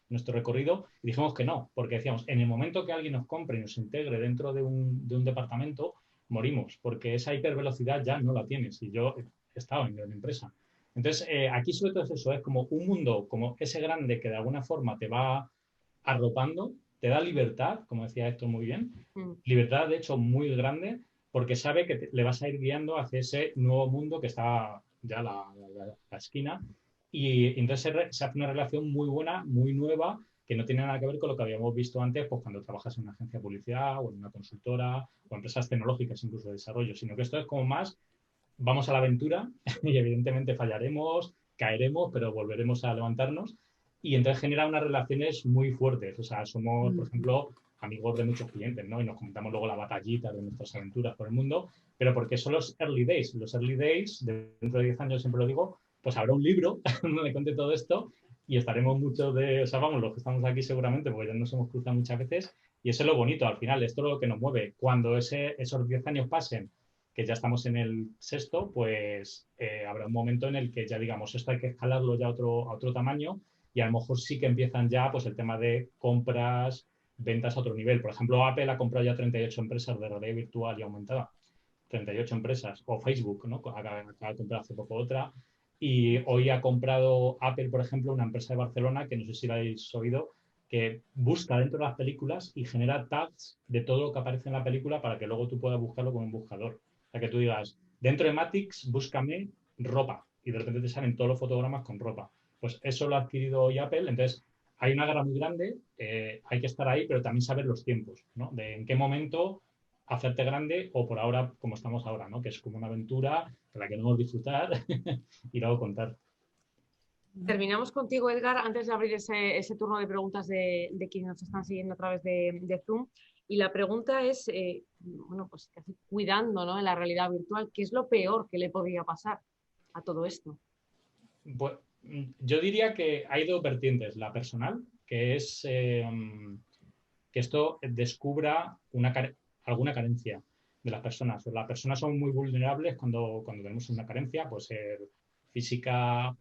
nuestro recorrido, y dijimos que no, porque decíamos, en el momento que alguien nos compre y nos integre dentro de un departamento, morimos, porque esa hipervelocidad ya no la tienes. Y yo he estado en la empresa. Entonces, aquí sobre todo es eso, es como un mundo como ese grande que de alguna forma te va arropando, te da libertad, como decía Héctor muy bien, libertad de hecho muy grande, porque sabe que le vas a ir guiando hacia ese nuevo mundo que está ya la esquina. Y entonces se hace una relación muy buena, muy nueva, que no tiene nada que ver con lo que habíamos visto antes, pues cuando trabajas en una agencia de publicidad o en una consultora o empresas tecnológicas incluso de desarrollo, sino que esto es como más, vamos a la aventura y evidentemente fallaremos, caeremos, pero volveremos a levantarnos y entonces genera unas relaciones muy fuertes. O sea, somos, por ejemplo, amigos de muchos clientes, ¿no? Y nos comentamos luego la batallita de nuestras aventuras por el mundo, pero porque son los early days. Los early days, dentro de 10 años siempre lo digo, pues habrá un libro donde cuente todo esto y estaremos muchos de, o sea, vamos, los que estamos aquí seguramente, porque ya nos hemos cruzado muchas veces, y eso es lo bonito, al final, esto es lo que nos mueve. Cuando esos 10 años pasen, que ya estamos en el sexto, pues habrá un momento en el que ya digamos, esto hay que escalarlo ya a otro tamaño, y a lo mejor sí que empiezan ya pues el tema de compras, ventas a otro nivel. Por ejemplo, Apple ha comprado ya 38 empresas de realidad virtual y aumentada. 38 empresas, o Facebook, ¿no? Acaba de comprar hace poco otra. Y hoy ha comprado Apple, por ejemplo, una empresa de Barcelona, que no sé si la habéis oído, que busca dentro de las películas y genera tags de todo lo que aparece en la película para que luego tú puedas buscarlo con un buscador. O sea, que tú digas, dentro de Matix, búscame ropa. Y de repente te salen todos los fotogramas con ropa. Pues eso lo ha adquirido hoy Apple. Entonces, hay una guerra muy grande, hay que estar ahí, pero también saber los tiempos, ¿no? De en qué momento hacerte grande o por ahora como estamos ahora, ¿no? Que es como una aventura de la que queremos disfrutar y luego contar. Terminamos contigo, Edgar, antes de abrir ese turno de preguntas de quienes nos están siguiendo a través de Zoom. Y la pregunta es, bueno, pues casi cuidando, ¿no?, en la realidad virtual, ¿qué es lo peor que le podría pasar a todo esto? Pues, yo diría que hay dos vertientes. La personal, que es que esto descubra alguna carencia de las personas. Las personas son muy vulnerables cuando tenemos una carencia, puede ser física,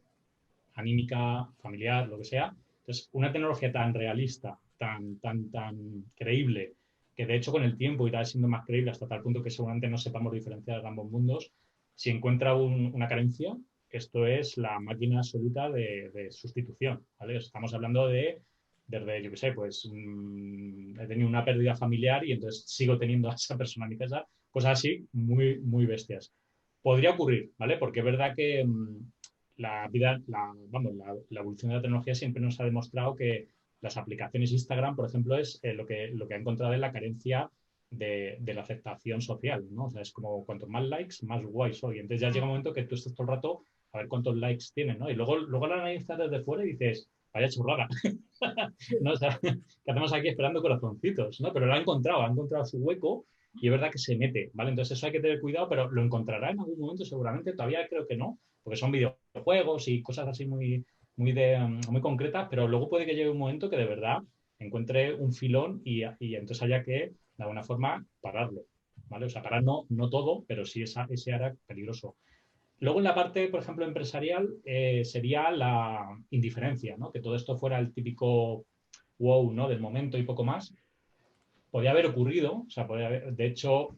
anímica, familiar, lo que sea. Entonces, una tecnología tan realista, tan creíble, que de hecho con el tiempo irá siendo más creíble hasta tal punto que seguramente no sepamos diferenciar ambos mundos, si encuentra una carencia, esto es la máquina absoluta de sustitución, ¿vale? Estamos hablando desde, yo qué sé, pues he tenido una pérdida familiar y entonces sigo teniendo a esa persona en mi casa, cosas así muy, muy bestias. Podría ocurrir, ¿vale? Porque es verdad que la evolución de la tecnología siempre nos ha demostrado que las aplicaciones Instagram, por ejemplo, es lo que ha encontrado es la carencia de la aceptación social, ¿no? O sea, es como cuanto más likes, más guay soy. Entonces ya llega un momento que tú estás todo el rato a ver cuántos likes tienen, ¿no? Y luego la analizas desde fuera y dices, vaya churrada, ¿no? O sea, ¿qué hacemos aquí esperando corazoncitos, ¿no? Pero lo ha encontrado su hueco y es verdad que se mete, ¿vale? Entonces eso hay que tener cuidado, pero lo encontrará en algún momento seguramente, todavía creo que no, porque son videojuegos y cosas así muy concretas, pero luego puede que llegue un momento que de verdad encuentre un filón y entonces haya que, de alguna forma, pararlo, ¿vale? O sea, parar no todo, pero sí ese área peligroso. Luego en la parte, por ejemplo, empresarial, sería la indiferencia, ¿no? Que todo esto fuera el típico wow, ¿no?, del momento y poco más. Podía haber ocurrido, o sea, de hecho,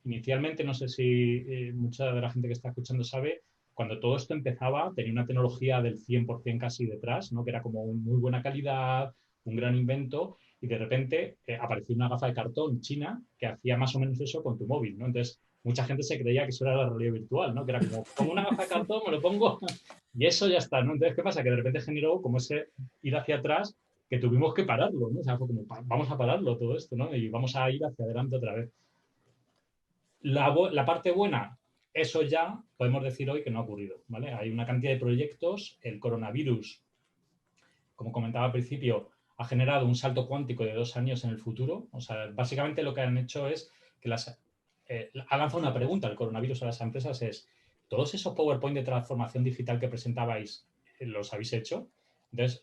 inicialmente, no sé si mucha de la gente que está escuchando sabe, cuando todo esto empezaba, tenía una tecnología del 100% casi detrás, ¿no?, que era como muy buena calidad, un gran invento, y de repente apareció una gafa de cartón china que hacía más o menos eso con tu móvil, ¿no? Entonces, mucha gente se creía que eso era la realidad virtual, ¿no? Que era como una gafa de cartón, me lo pongo y eso ya está, ¿no? Entonces, ¿qué pasa? Que de repente generó como ese ir hacia atrás que tuvimos que pararlo, ¿no? O sea, fue como, vamos a pararlo todo esto, ¿no? Y vamos a ir hacia adelante otra vez. La parte buena, eso ya podemos decir hoy que no ha ocurrido, ¿vale? Hay una cantidad de proyectos, el coronavirus, como comentaba al principio, ha generado un salto cuántico de 2 años en el futuro. O sea, básicamente lo que han hecho es que ha lanzado una pregunta el coronavirus a las empresas, es, ¿todos esos PowerPoint de transformación digital que presentabais los habéis hecho? Entonces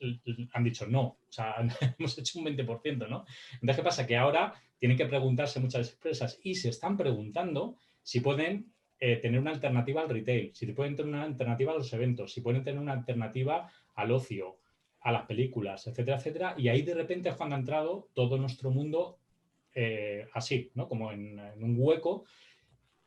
han dicho no, o sea, hemos hecho un 20%, ¿no? Entonces, ¿qué pasa? Que ahora tienen que preguntarse muchas empresas y se están preguntando si pueden tener una alternativa al retail, si pueden tener una alternativa a los eventos, si pueden tener una alternativa al ocio, a las películas, etcétera, etcétera. Y ahí de repente es cuando ha entrado todo nuestro mundo así, ¿no? Como en un hueco.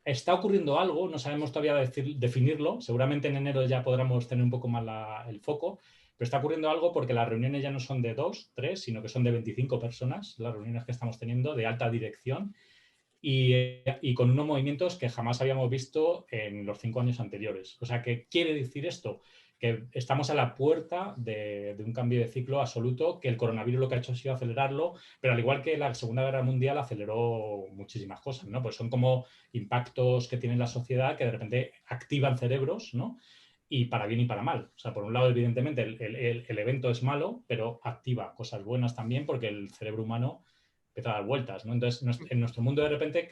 Está ocurriendo algo, no sabemos todavía definirlo, seguramente en enero ya podremos tener un poco más el foco, pero está ocurriendo algo porque las reuniones ya no son de 2, 3, sino que son de 25 personas, las reuniones que estamos teniendo de alta dirección, y con unos movimientos que jamás habíamos visto en los 5 años anteriores. O sea, ¿qué quiere decir esto? Que estamos a la puerta de un cambio de ciclo absoluto, que el coronavirus lo que ha hecho ha sido acelerarlo, pero al igual que la Segunda Guerra Mundial aceleró muchísimas cosas, ¿no? Pues son como impactos que tiene la sociedad que de repente activan cerebros, ¿no? Y para bien y para mal. O sea, por un lado, evidentemente, el evento es malo, pero activa cosas buenas también porque el cerebro humano empieza a dar vueltas, ¿no? Entonces, en nuestro mundo de repente,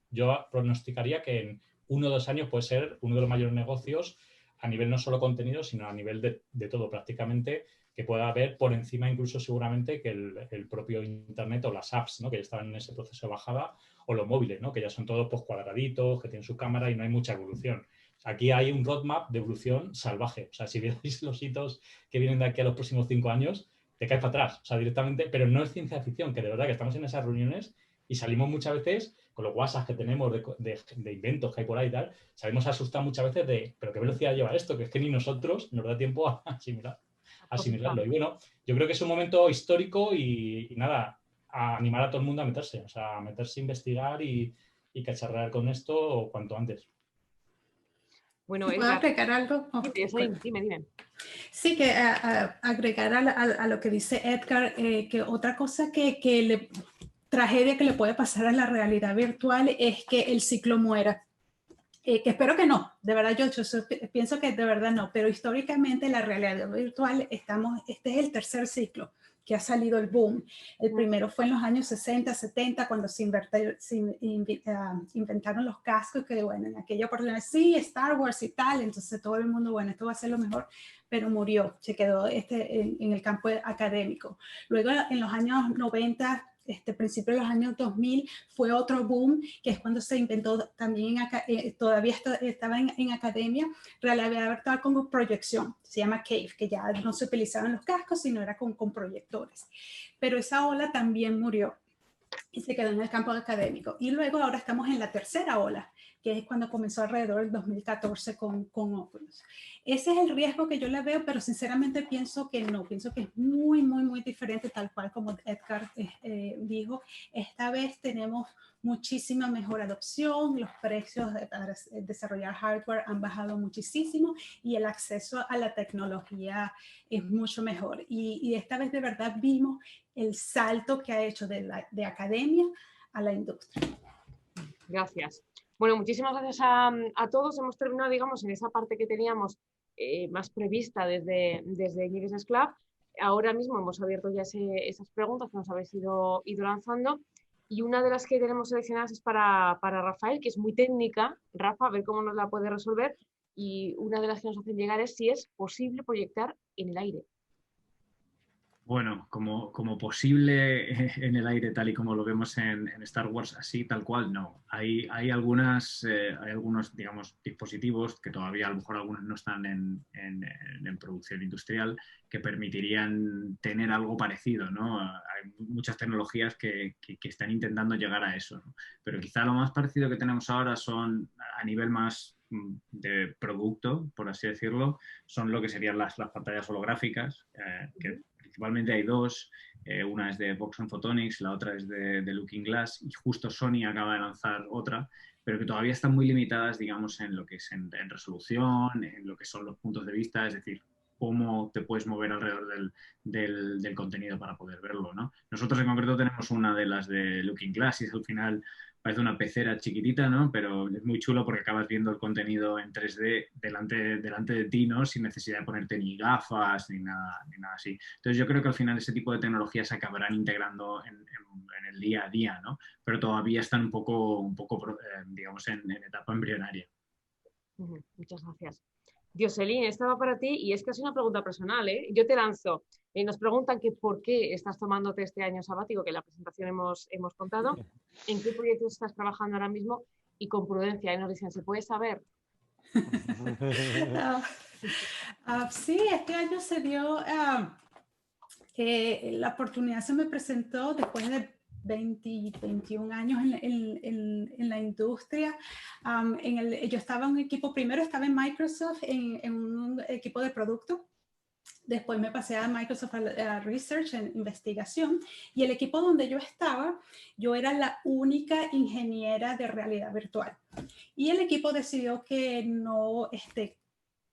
yo pronosticaría que en 1 o 2 años puede ser uno de los mayores negocios a nivel no solo contenido, sino a nivel de todo prácticamente, que pueda haber por encima incluso seguramente que el propio Internet o las apps, ¿no? Que ya estaban en ese proceso de bajada, o los móviles, ¿no? Que ya son todos pues, cuadraditos, que tienen su cámara y no hay mucha evolución. Aquí hay un roadmap de evolución salvaje. O sea, si veis los hitos que vienen de aquí a los próximos 5 años, te caes para atrás. O sea, directamente, pero no es ciencia ficción, que de verdad que estamos en esas reuniones y salimos muchas veces con los WhatsApp que tenemos de inventos que hay por ahí y tal, salimos asustados muchas veces de, pero qué velocidad lleva esto, que es que ni nosotros nos da tiempo a asimilarlo. Y bueno, yo creo que es un momento histórico y nada, a animar a todo el mundo a meterse, o sea, a meterse a investigar y cacharrear con esto cuanto antes. Bueno, ¿puedo Edgar, agregar algo? dime. Sí, que agregar a lo que dice Edgar, que otra cosa tragedia que le puede pasar a la realidad virtual es que el ciclo muera. Que espero que no, de verdad yo pienso que de verdad no, pero históricamente la realidad virtual este es el tercer ciclo que ha salido el boom. El primero fue en los años 60, 70, cuando se inventaron los cascos, que bueno, en aquella oportunidad, sí, Star Wars y tal, entonces todo el mundo, bueno, esto va a ser lo mejor, pero murió, se quedó en el campo académico. Luego en los años 90, principio de los años 2000, fue otro boom, que es cuando se inventó también, todavía estaba en academia, realidad virtual con proyección, se llama CAVE, que ya no se utilizaban los cascos, sino era con proyectores. Pero esa ola también murió y se quedó en el campo académico. Y luego ahora estamos en la tercera ola, que es cuando comenzó alrededor del 2014 con Oculus. Ese es el riesgo que yo le veo, pero sinceramente pienso que no, pienso que es muy, muy, muy diferente, tal cual como Edgar dijo. Esta vez tenemos muchísima mejor adopción, los precios para desarrollar hardware han bajado muchísimo y el acceso a la tecnología es mucho mejor. Y esta vez de verdad vimos el salto que ha hecho de academia a la industria. Gracias. Bueno, muchísimas gracias a todos. Hemos terminado, digamos, en esa parte que teníamos más prevista desde Geeks Club. Ahora mismo hemos abierto ya esas preguntas que nos habéis ido lanzando. Y una de las que tenemos seleccionadas es para Rafael, que es muy técnica. Rafa, a ver cómo nos la puede resolver. Y una de las que nos hacen llegar es si es posible proyectar en el aire. Bueno, como posible en el aire, tal y como lo vemos en Star Wars, así tal cual, no. Hay algunos, digamos, dispositivos que todavía a lo mejor algunos no están en producción industrial que permitirían tener algo parecido, ¿no? Hay muchas tecnologías que están intentando llegar a eso, ¿no? Pero quizá lo más parecido que tenemos ahora son a nivel más de producto, por así decirlo, son lo que serían las pantallas holográficas, que principalmente hay dos, una es de Boxon Photonics, la otra es de Looking Glass y justo Sony acaba de lanzar otra, pero que todavía están muy limitadas, digamos, en lo que es en resolución, en lo que son los puntos de vista, es decir, cómo te puedes mover alrededor del contenido para poder verlo, ¿no? Nosotros en concreto tenemos una de las de Looking Glass y es al final parece una pecera chiquitita, ¿no? Pero es muy chulo porque acabas viendo el contenido en 3D delante de ti, ¿no? Sin necesidad de ponerte ni gafas ni nada así. Entonces yo creo que al final ese tipo de tecnologías se acabarán integrando en el día a día, ¿no? Pero todavía están un poco digamos, en etapa embrionaria. Muchas gracias. Dioselín, esta va para ti y es casi una pregunta personal, ¿eh? Yo te lanzo. Nos preguntan que por qué estás tomándote este año sabático, que en la presentación hemos contado, en qué proyectos estás trabajando ahora mismo y con prudencia. Y nos dicen, ¿se puede saber? Sí, este año se dio, la oportunidad se me presentó después de 21 años en la industria. Yo estaba en un equipo, primero estaba en Microsoft en un equipo de producto Después me pasé a Microsoft Research en investigación, y el equipo donde yo estaba, yo era la única ingeniera de realidad virtual. Y el equipo decidió que no,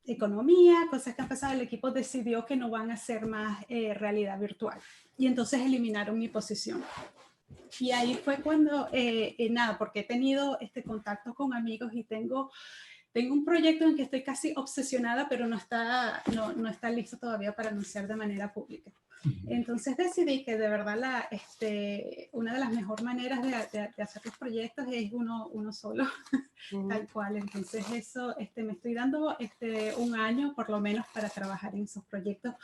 economía, cosas que han pasado, el equipo decidió que no van a hacer más realidad virtual. Y entonces eliminaron mi posición. Y ahí fue cuando, nada, porque he tenido contacto con amigos y tengo un proyecto en que estoy casi obsesionada, pero no está listo todavía para anunciar de manera pública. Entonces decidí que de verdad una de las mejores maneras de hacer los proyectos es uno solo, tal cual. Entonces eso, me estoy dando un año por lo menos para trabajar en esos proyectos.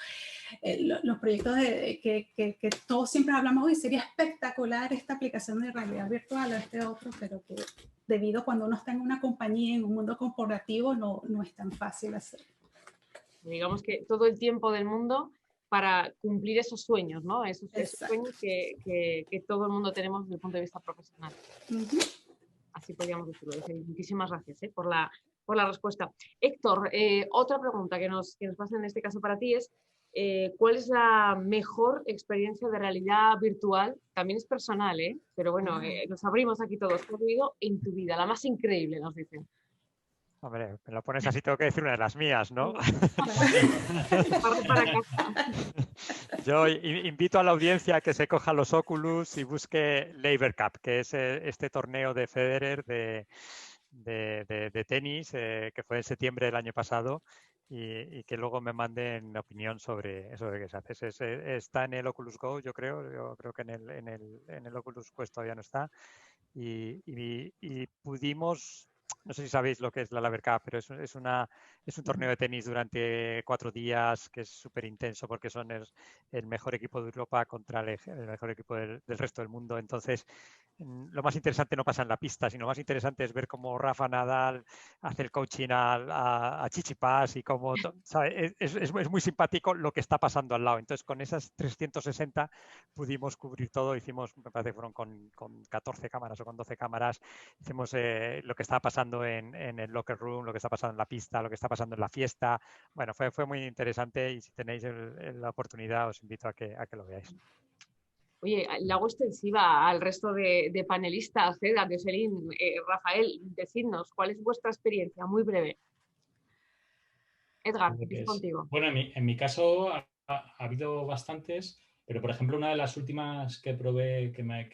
Los proyectos que todos siempre hablamos, hoy sería espectacular esta aplicación de realidad virtual o otro, pero que debido a cuando uno está en una compañía, en un mundo corporativo, no es tan fácil hacer. Digamos que todo el tiempo del mundo para cumplir esos sueños, ¿no? Esos sueños que todo el mundo tenemos desde el punto de vista profesional. Así podríamos decirlo. Muchísimas gracias por la respuesta. Héctor, otra pregunta que nos pasa en este caso para ti es ¿cuál es la mejor experiencia de realidad virtual? También es personal, pero bueno, nos abrimos aquí todos. ¿Qué has vivido en tu vida? La más increíble, nos dicen. Hombre, me lo pones así, tengo que decir una de las mías, ¿no? Yo invito a la audiencia a que se coja los Oculus y busque Laver Cup, que es este torneo de Federer de tenis que fue en septiembre del año pasado, y que luego me manden opinión sobre eso de qué se hace. Está en el Oculus Go, yo creo que en el Oculus Quest todavía no está, y pudimos... No sé si sabéis lo que es la Laver Cup, pero es un torneo de tenis durante 4 días que es súper intenso porque son el mejor equipo de Europa contra el mejor equipo del resto del mundo. Entonces, lo más interesante no pasa en la pista, sino lo más interesante es ver cómo Rafa Nadal hace el coaching a Tsitsipas y cómo, ¿sabes? Es muy simpático lo que está pasando al lado. Entonces, con esas 360 pudimos cubrir todo. Hicimos, me parece que fueron con 14 cámaras o con 12 cámaras. Hicimos lo que estaba pasando en el locker room, lo que está pasando en la pista, lo que está pasando en la fiesta. Bueno, fue muy interesante, y si tenéis la oportunidad os invito a que lo veáis. Oye, la hago extensiva al resto de panelistas, Jocelyn, Rafael, decidnos, ¿cuál es vuestra experiencia? Muy breve. Edgar, empiezo contigo. Bueno, en mi caso ha habido bastantes, pero por ejemplo una de las últimas que probé que me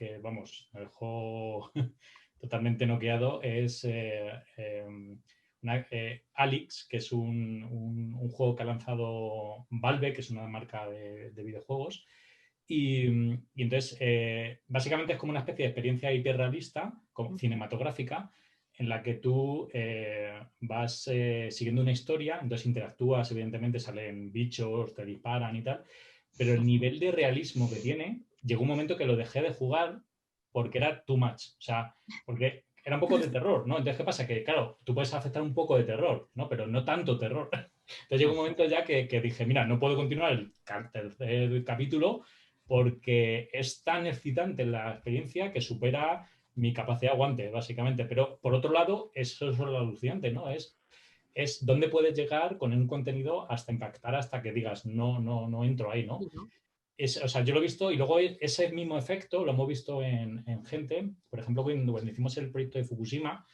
dejó totalmente noqueado es Alyx, que es un juego que ha lanzado Valve, que es una marca de videojuegos. Y entonces, básicamente es como una especie de experiencia hiperrealista, cinematográfica, en la que tú vas siguiendo una historia, entonces interactúas, evidentemente salen bichos, te disparan y tal, pero el nivel de realismo que tiene, llegó un momento que lo dejé de jugar porque era too much, o sea, porque era un poco de terror, ¿no? Entonces, ¿qué pasa? Que, claro, tú puedes aceptar un poco de terror, ¿no? Pero no tanto terror. Entonces llegó un momento ya que dije, mira, no puedo continuar el tercer capítulo porque es tan excitante la experiencia que supera mi capacidad de aguante, básicamente. Pero, por otro lado, eso es lo alucinante, ¿no? Es dónde puedes llegar con un contenido hasta impactar, hasta que digas, no entro ahí, ¿no? O sea, yo lo he visto, y luego ese mismo efecto lo hemos visto en gente. Por ejemplo, cuando hicimos el proyecto de Fukushima,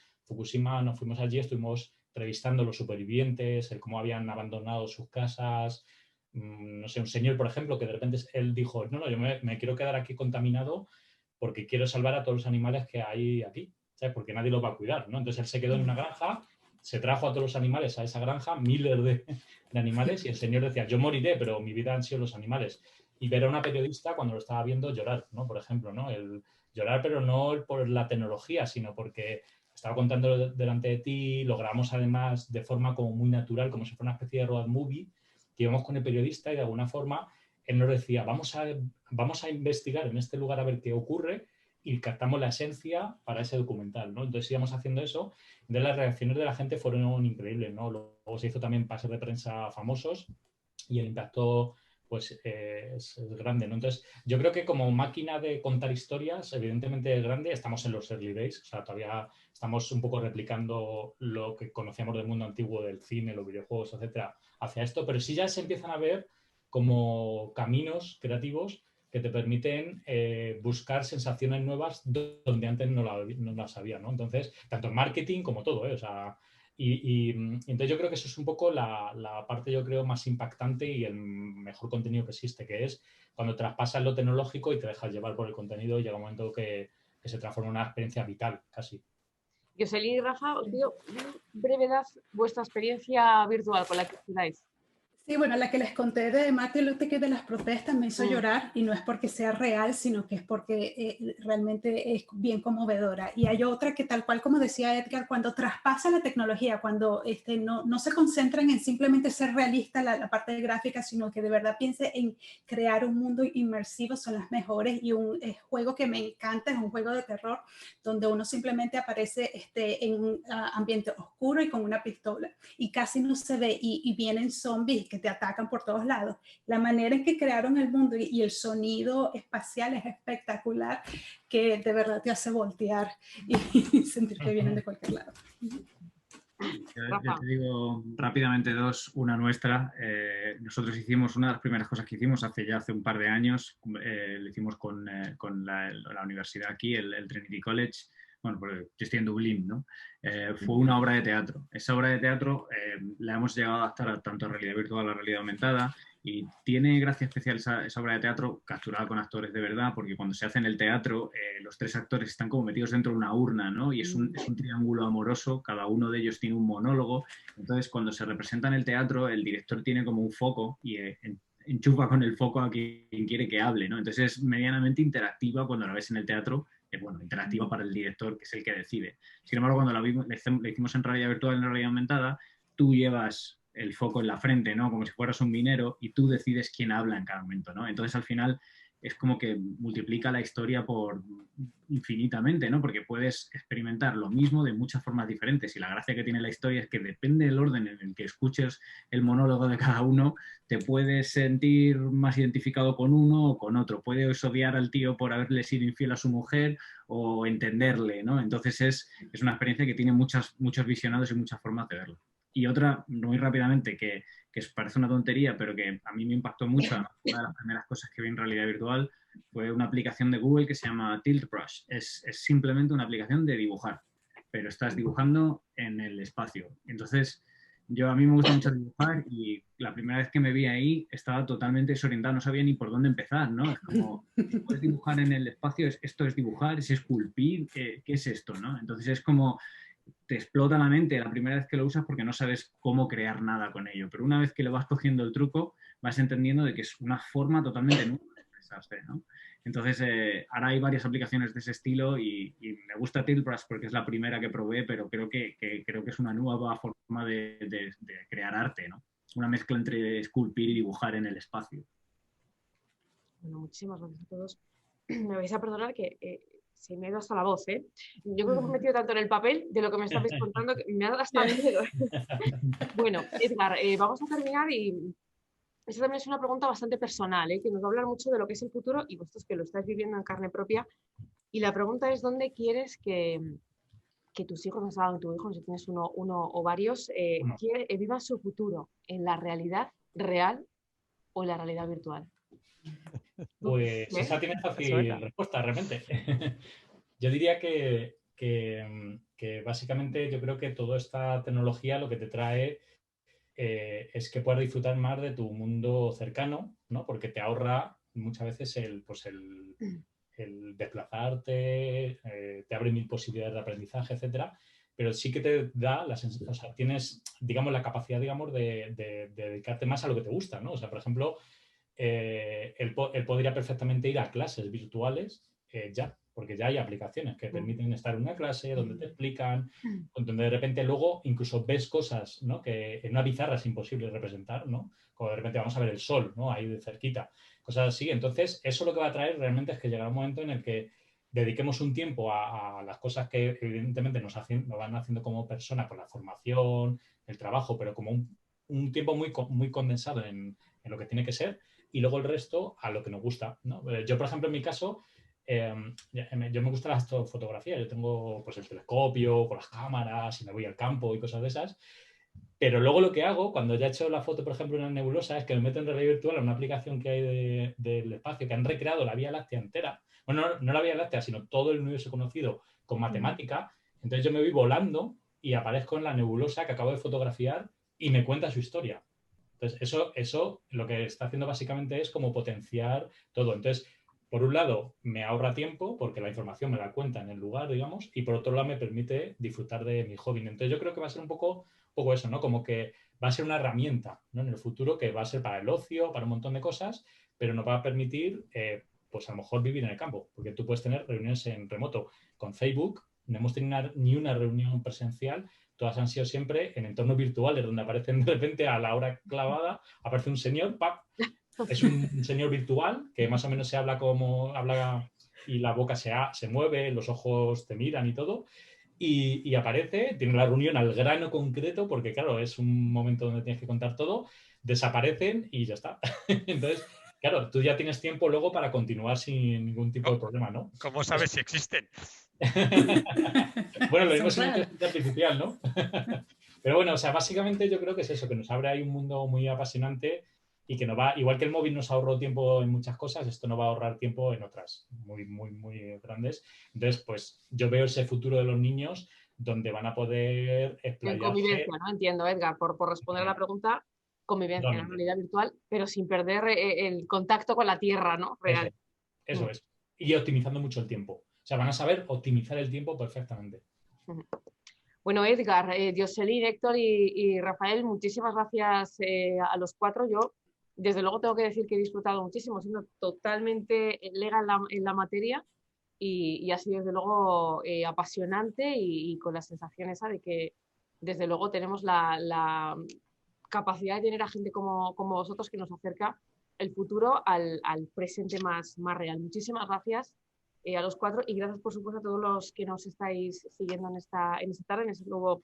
nos fuimos allí, estuvimos entrevistando a los supervivientes, el cómo habían abandonado sus casas. No sé, un señor, por ejemplo, que de repente él dijo, no, yo me quiero quedar aquí contaminado porque quiero salvar a todos los animales que hay aquí, ¿sabes? Porque nadie los va a cuidar, ¿no? Entonces él se quedó en una granja, se trajo a todos los animales a esa granja, miles de animales, y el señor decía, yo moriré, pero mi vida han sido los animales. Y ver a una periodista cuando lo estaba viendo llorar, ¿no? Por ejemplo, ¿no? El llorar, pero no por la tecnología, sino porque estaba contando delante de ti, lo grabamos además de forma como muy natural, como si fuera una especie de road movie, que íbamos con el periodista y de alguna forma él nos decía, vamos a investigar en este lugar a ver qué ocurre, y captamos la esencia para ese documental, ¿no? Entonces íbamos haciendo eso. Entonces las reacciones de la gente fueron increíbles, ¿no? Luego se hizo también pases de prensa famosos, y el impacto pues es grande, ¿no? Entonces, yo creo que como máquina de contar historias, evidentemente es grande, estamos en los early days, o sea, todavía estamos un poco replicando lo que conocíamos del mundo antiguo, del cine, los videojuegos, etcétera, hacia esto, pero sí ya se empiezan a ver como caminos creativos que te permiten buscar sensaciones nuevas donde antes no las había, ¿no? Entonces, tanto en marketing como todo, ¿eh? O sea, entonces yo creo que eso es un poco la parte, yo creo, más impactante y el mejor contenido que existe, que es cuando traspasas lo tecnológico y te dejas llevar por el contenido y llega un momento que se transforma en una experiencia vital, casi. Jocelyn y Rafa, os pido brevedad vuestra experiencia virtual con la que estudiáis. Sí, bueno, la que les conté de Martin Luther King de las protestas me hizo llorar, y no es porque sea real, sino que es porque realmente es bien conmovedora. Y hay otra que, tal cual como decía Edgar, cuando traspasa la tecnología, cuando no se concentran en simplemente ser realista la parte gráfica, sino que de verdad piense en crear un mundo inmersivo, son las mejores. Y un juego que me encanta es un juego de terror donde uno simplemente aparece en un ambiente oscuro y con una pistola y casi no se ve, y vienen zombies que te atacan por todos lados. La manera en que crearon el mundo y el sonido espacial es espectacular, que de verdad te hace voltear y sentir que vienen de cualquier lado. Yo te digo rápidamente dos. Una nuestra. Nosotros hicimos, una de las primeras cosas que hicimos hace un par de años, lo hicimos con la universidad aquí, el Trinity College. Bueno, porque yo estoy en Dublín, ¿no? Fue una obra de teatro. Esa obra de teatro la hemos llegado a adaptar tanto a realidad virtual a realidad aumentada, y tiene gracia especial esa obra de teatro capturada con actores de verdad, porque cuando se hace en el teatro los tres actores están como metidos dentro de una urna, ¿no? Y es un triángulo amoroso, cada uno de ellos tiene un monólogo. Entonces, cuando se representa en el teatro, el director tiene como un foco y enchufa con el foco a quien quiere que hable, ¿no? Entonces es medianamente interactiva cuando la ves en el teatro. Bueno, interactiva para el director, que es el que decide. Sin embargo, cuando la hicimos en realidad virtual, en realidad aumentada, tú llevas el foco en la frente, ¿no? Como si fueras un minero, y tú decides quién habla en cada momento, ¿no? Entonces, al final, es como que multiplica la historia por infinitamente, ¿no? Porque puedes experimentar lo mismo de muchas formas diferentes, y la gracia que tiene la historia es que depende del orden en el que escuches el monólogo de cada uno, te puedes sentir más identificado con uno o con otro. Puedes odiar al tío por haberle sido infiel a su mujer o entenderle, ¿no? Entonces es una experiencia que tiene muchos visionados y muchas formas de verlo. Y otra, muy rápidamente, que parece una tontería, pero que a mí me impactó mucho, una de las primeras cosas que vi en realidad virtual, fue una aplicación de Google que se llama Tilt Brush. Es simplemente una aplicación de dibujar, pero estás dibujando en el espacio. Entonces, a mí me gusta mucho dibujar, y la primera vez que me vi ahí estaba totalmente desorientado, no sabía ni por dónde empezar, ¿no? Es como, puedes dibujar en el espacio, esto es dibujar, es esculpir, ¿qué es esto, no? Entonces es como, te explota la mente la primera vez que lo usas porque no sabes cómo crear nada con ello, pero una vez que le vas cogiendo el truco, vas entendiendo de que es una forma totalmente nueva de expresarse, ¿no? Entonces, ahora hay varias aplicaciones de ese estilo, y me gusta Tiltbrush porque es la primera que probé, pero creo que es una nueva forma de crear arte, ¿no? Una mezcla entre esculpir y dibujar en el espacio. Bueno, muchísimas gracias a todos. Me vais a perdonar que se me ha ido hasta la voz, ¿eh? Yo creo que me he metido tanto en el papel de lo que me estabais contando que me ha dado hasta miedo. Bueno, Edgar, vamos a terminar, y esta también es una pregunta bastante personal, que nos va a hablar mucho de lo que es el futuro, y vosotros que lo estáis viviendo en carne propia. Y la pregunta es, ¿dónde quieres que tus hijos, no sabes, tu hijo, si tienes uno o varios, vivan su futuro? ¿En la realidad real o en la realidad virtual? Pues esa tiene fácil respuesta, realmente. Yo diría que básicamente yo creo que toda esta tecnología lo que te trae es que puedas disfrutar más de tu mundo cercano, ¿no? Porque te ahorra muchas veces el desplazarte, te abre mil posibilidades de aprendizaje, etcétera, pero sí que te da la sensación, o sea, tienes, digamos, la capacidad, digamos, de dedicarte más a lo que te gusta, ¿no? O sea, por ejemplo, él podría perfectamente ir a clases virtuales ya, porque ya hay aplicaciones que permiten estar en una clase donde te explican, donde de repente luego incluso ves cosas, ¿no? Que en una pizarra es imposible representar, ¿no? Como de repente vamos a ver el sol, ¿no? Ahí de cerquita, cosas así. Entonces, eso lo que va a traer realmente es que llegará un momento en el que dediquemos un tiempo a las cosas que evidentemente nos van haciendo como persona con la formación, el trabajo, pero como un tiempo muy condensado en lo que tiene que ser. y luego el resto a lo que nos gusta, ¿no? Yo, por ejemplo, en mi caso, yo me gusta la astrofotografía. Yo tengo pues el telescopio con las cámaras y me voy al campo y cosas de esas. Pero luego lo que hago, cuando ya he hecho la foto, por ejemplo, en una nebulosa, es que me meto en realidad virtual a una aplicación que hay del espacio, que han recreado la Vía Láctea entera. Bueno, no la Vía Láctea, sino todo el universo conocido con matemática. Entonces yo me voy volando y aparezco en la nebulosa que acabo de fotografiar y me cuenta su historia. Entonces eso lo que está haciendo básicamente es como potenciar todo. Entonces, por un lado, me ahorra tiempo porque la información me la cuenta en el lugar, digamos, y por otro lado me permite disfrutar de mi hobby. Entonces yo creo que va a ser un poco eso, ¿no? Como que va a ser una herramienta, ¿no? En el futuro que va a ser para el ocio, para un montón de cosas, pero nos va a permitir, pues a lo mejor vivir en el campo, porque tú puedes tener reuniones en remoto. Con Facebook no hemos tenido ni una reunión presencial, todas han sido siempre en entornos virtuales, donde aparecen de repente a la hora clavada, aparece un señor, ¡pap! Es un señor virtual que más o menos se habla como habla y la boca se mueve, los ojos te miran y todo. Y aparece, tiene la reunión al grano concreto, porque claro, es un momento donde tienes que contar todo, desaparecen y ya está. Entonces, claro, tú ya tienes tiempo luego para continuar sin ningún tipo de problema, ¿no? ¿Cómo sabes si existen? Bueno, lo mismo es una inteligencia artificial, ¿no? Pero bueno, o sea, básicamente yo creo que es eso, que nos abre ahí un mundo muy apasionante y que nos va, igual que el móvil nos ahorró tiempo en muchas cosas, esto nos va a ahorrar tiempo en otras muy, muy, muy grandes. Entonces, pues yo veo ese futuro de los niños donde van a poder explayarse. En convivencia, ¿no? Entiendo, Edgar, por responder a la pregunta, convivencia en la realidad virtual, pero sin perder el contacto con la tierra, ¿no? Real. Eso es. Y optimizando mucho el tiempo. O sea, van a saber optimizar el tiempo perfectamente. Bueno, Edgar, Jocelyn, Héctor y Rafael, muchísimas gracias a los cuatro. Yo, desde luego, tengo que decir que he disfrutado muchísimo, siendo totalmente legal en la materia y ha sido, desde luego, apasionante y con la sensación esa de que, desde luego, tenemos la capacidad de tener a gente como vosotros que nos acerca el futuro al presente más real. Muchísimas gracias a los cuatro y gracias, por supuesto, a todos los que nos estáis siguiendo en esta tarde, en este nuevo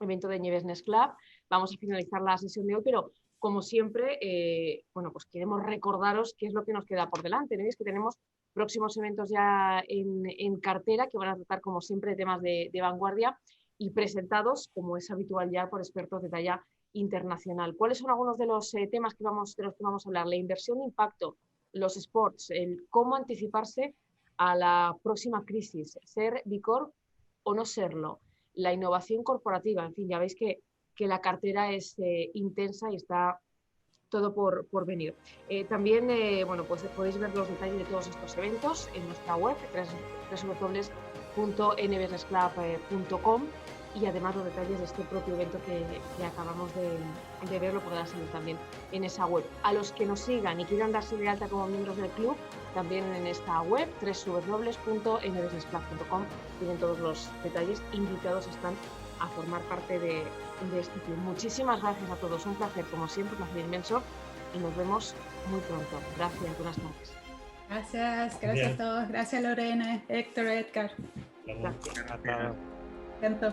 evento de Nieves Nest Club. Vamos a finalizar la sesión de hoy, pero como siempre, bueno, pues queremos recordaros qué es lo que nos queda por delante. ¿No? Es que tenemos próximos eventos ya en cartera que van a tratar, como siempre, temas de vanguardia y presentados, como es habitual ya, por expertos de talla internacional. ¿Cuáles son algunos de los temas de los que vamos a hablar? La inversión de impacto, los sports, el cómo anticiparse a la próxima crisis, ser B Corp o no serlo, la innovación corporativa, en fin, ya veis que la cartera es intensa y está todo por venir. También, bueno, pues podéis ver los detalles de todos estos eventos en nuestra web, www.nbsclub.com, y además los detalles de este propio evento que acabamos de ver lo podrán seguir también en esa web. A los que nos sigan y quieran darse de alta como miembros del club, también en esta web, www.nbsclub.com, tienen todos los detalles. Invitados están a formar parte de este club. Muchísimas gracias a todos, un placer, como siempre, un placer inmenso, y nos vemos muy pronto. Gracias, buenas tardes. Gracias a todos. Gracias, Lorena, Héctor, Edgar. Gracias. Tanto.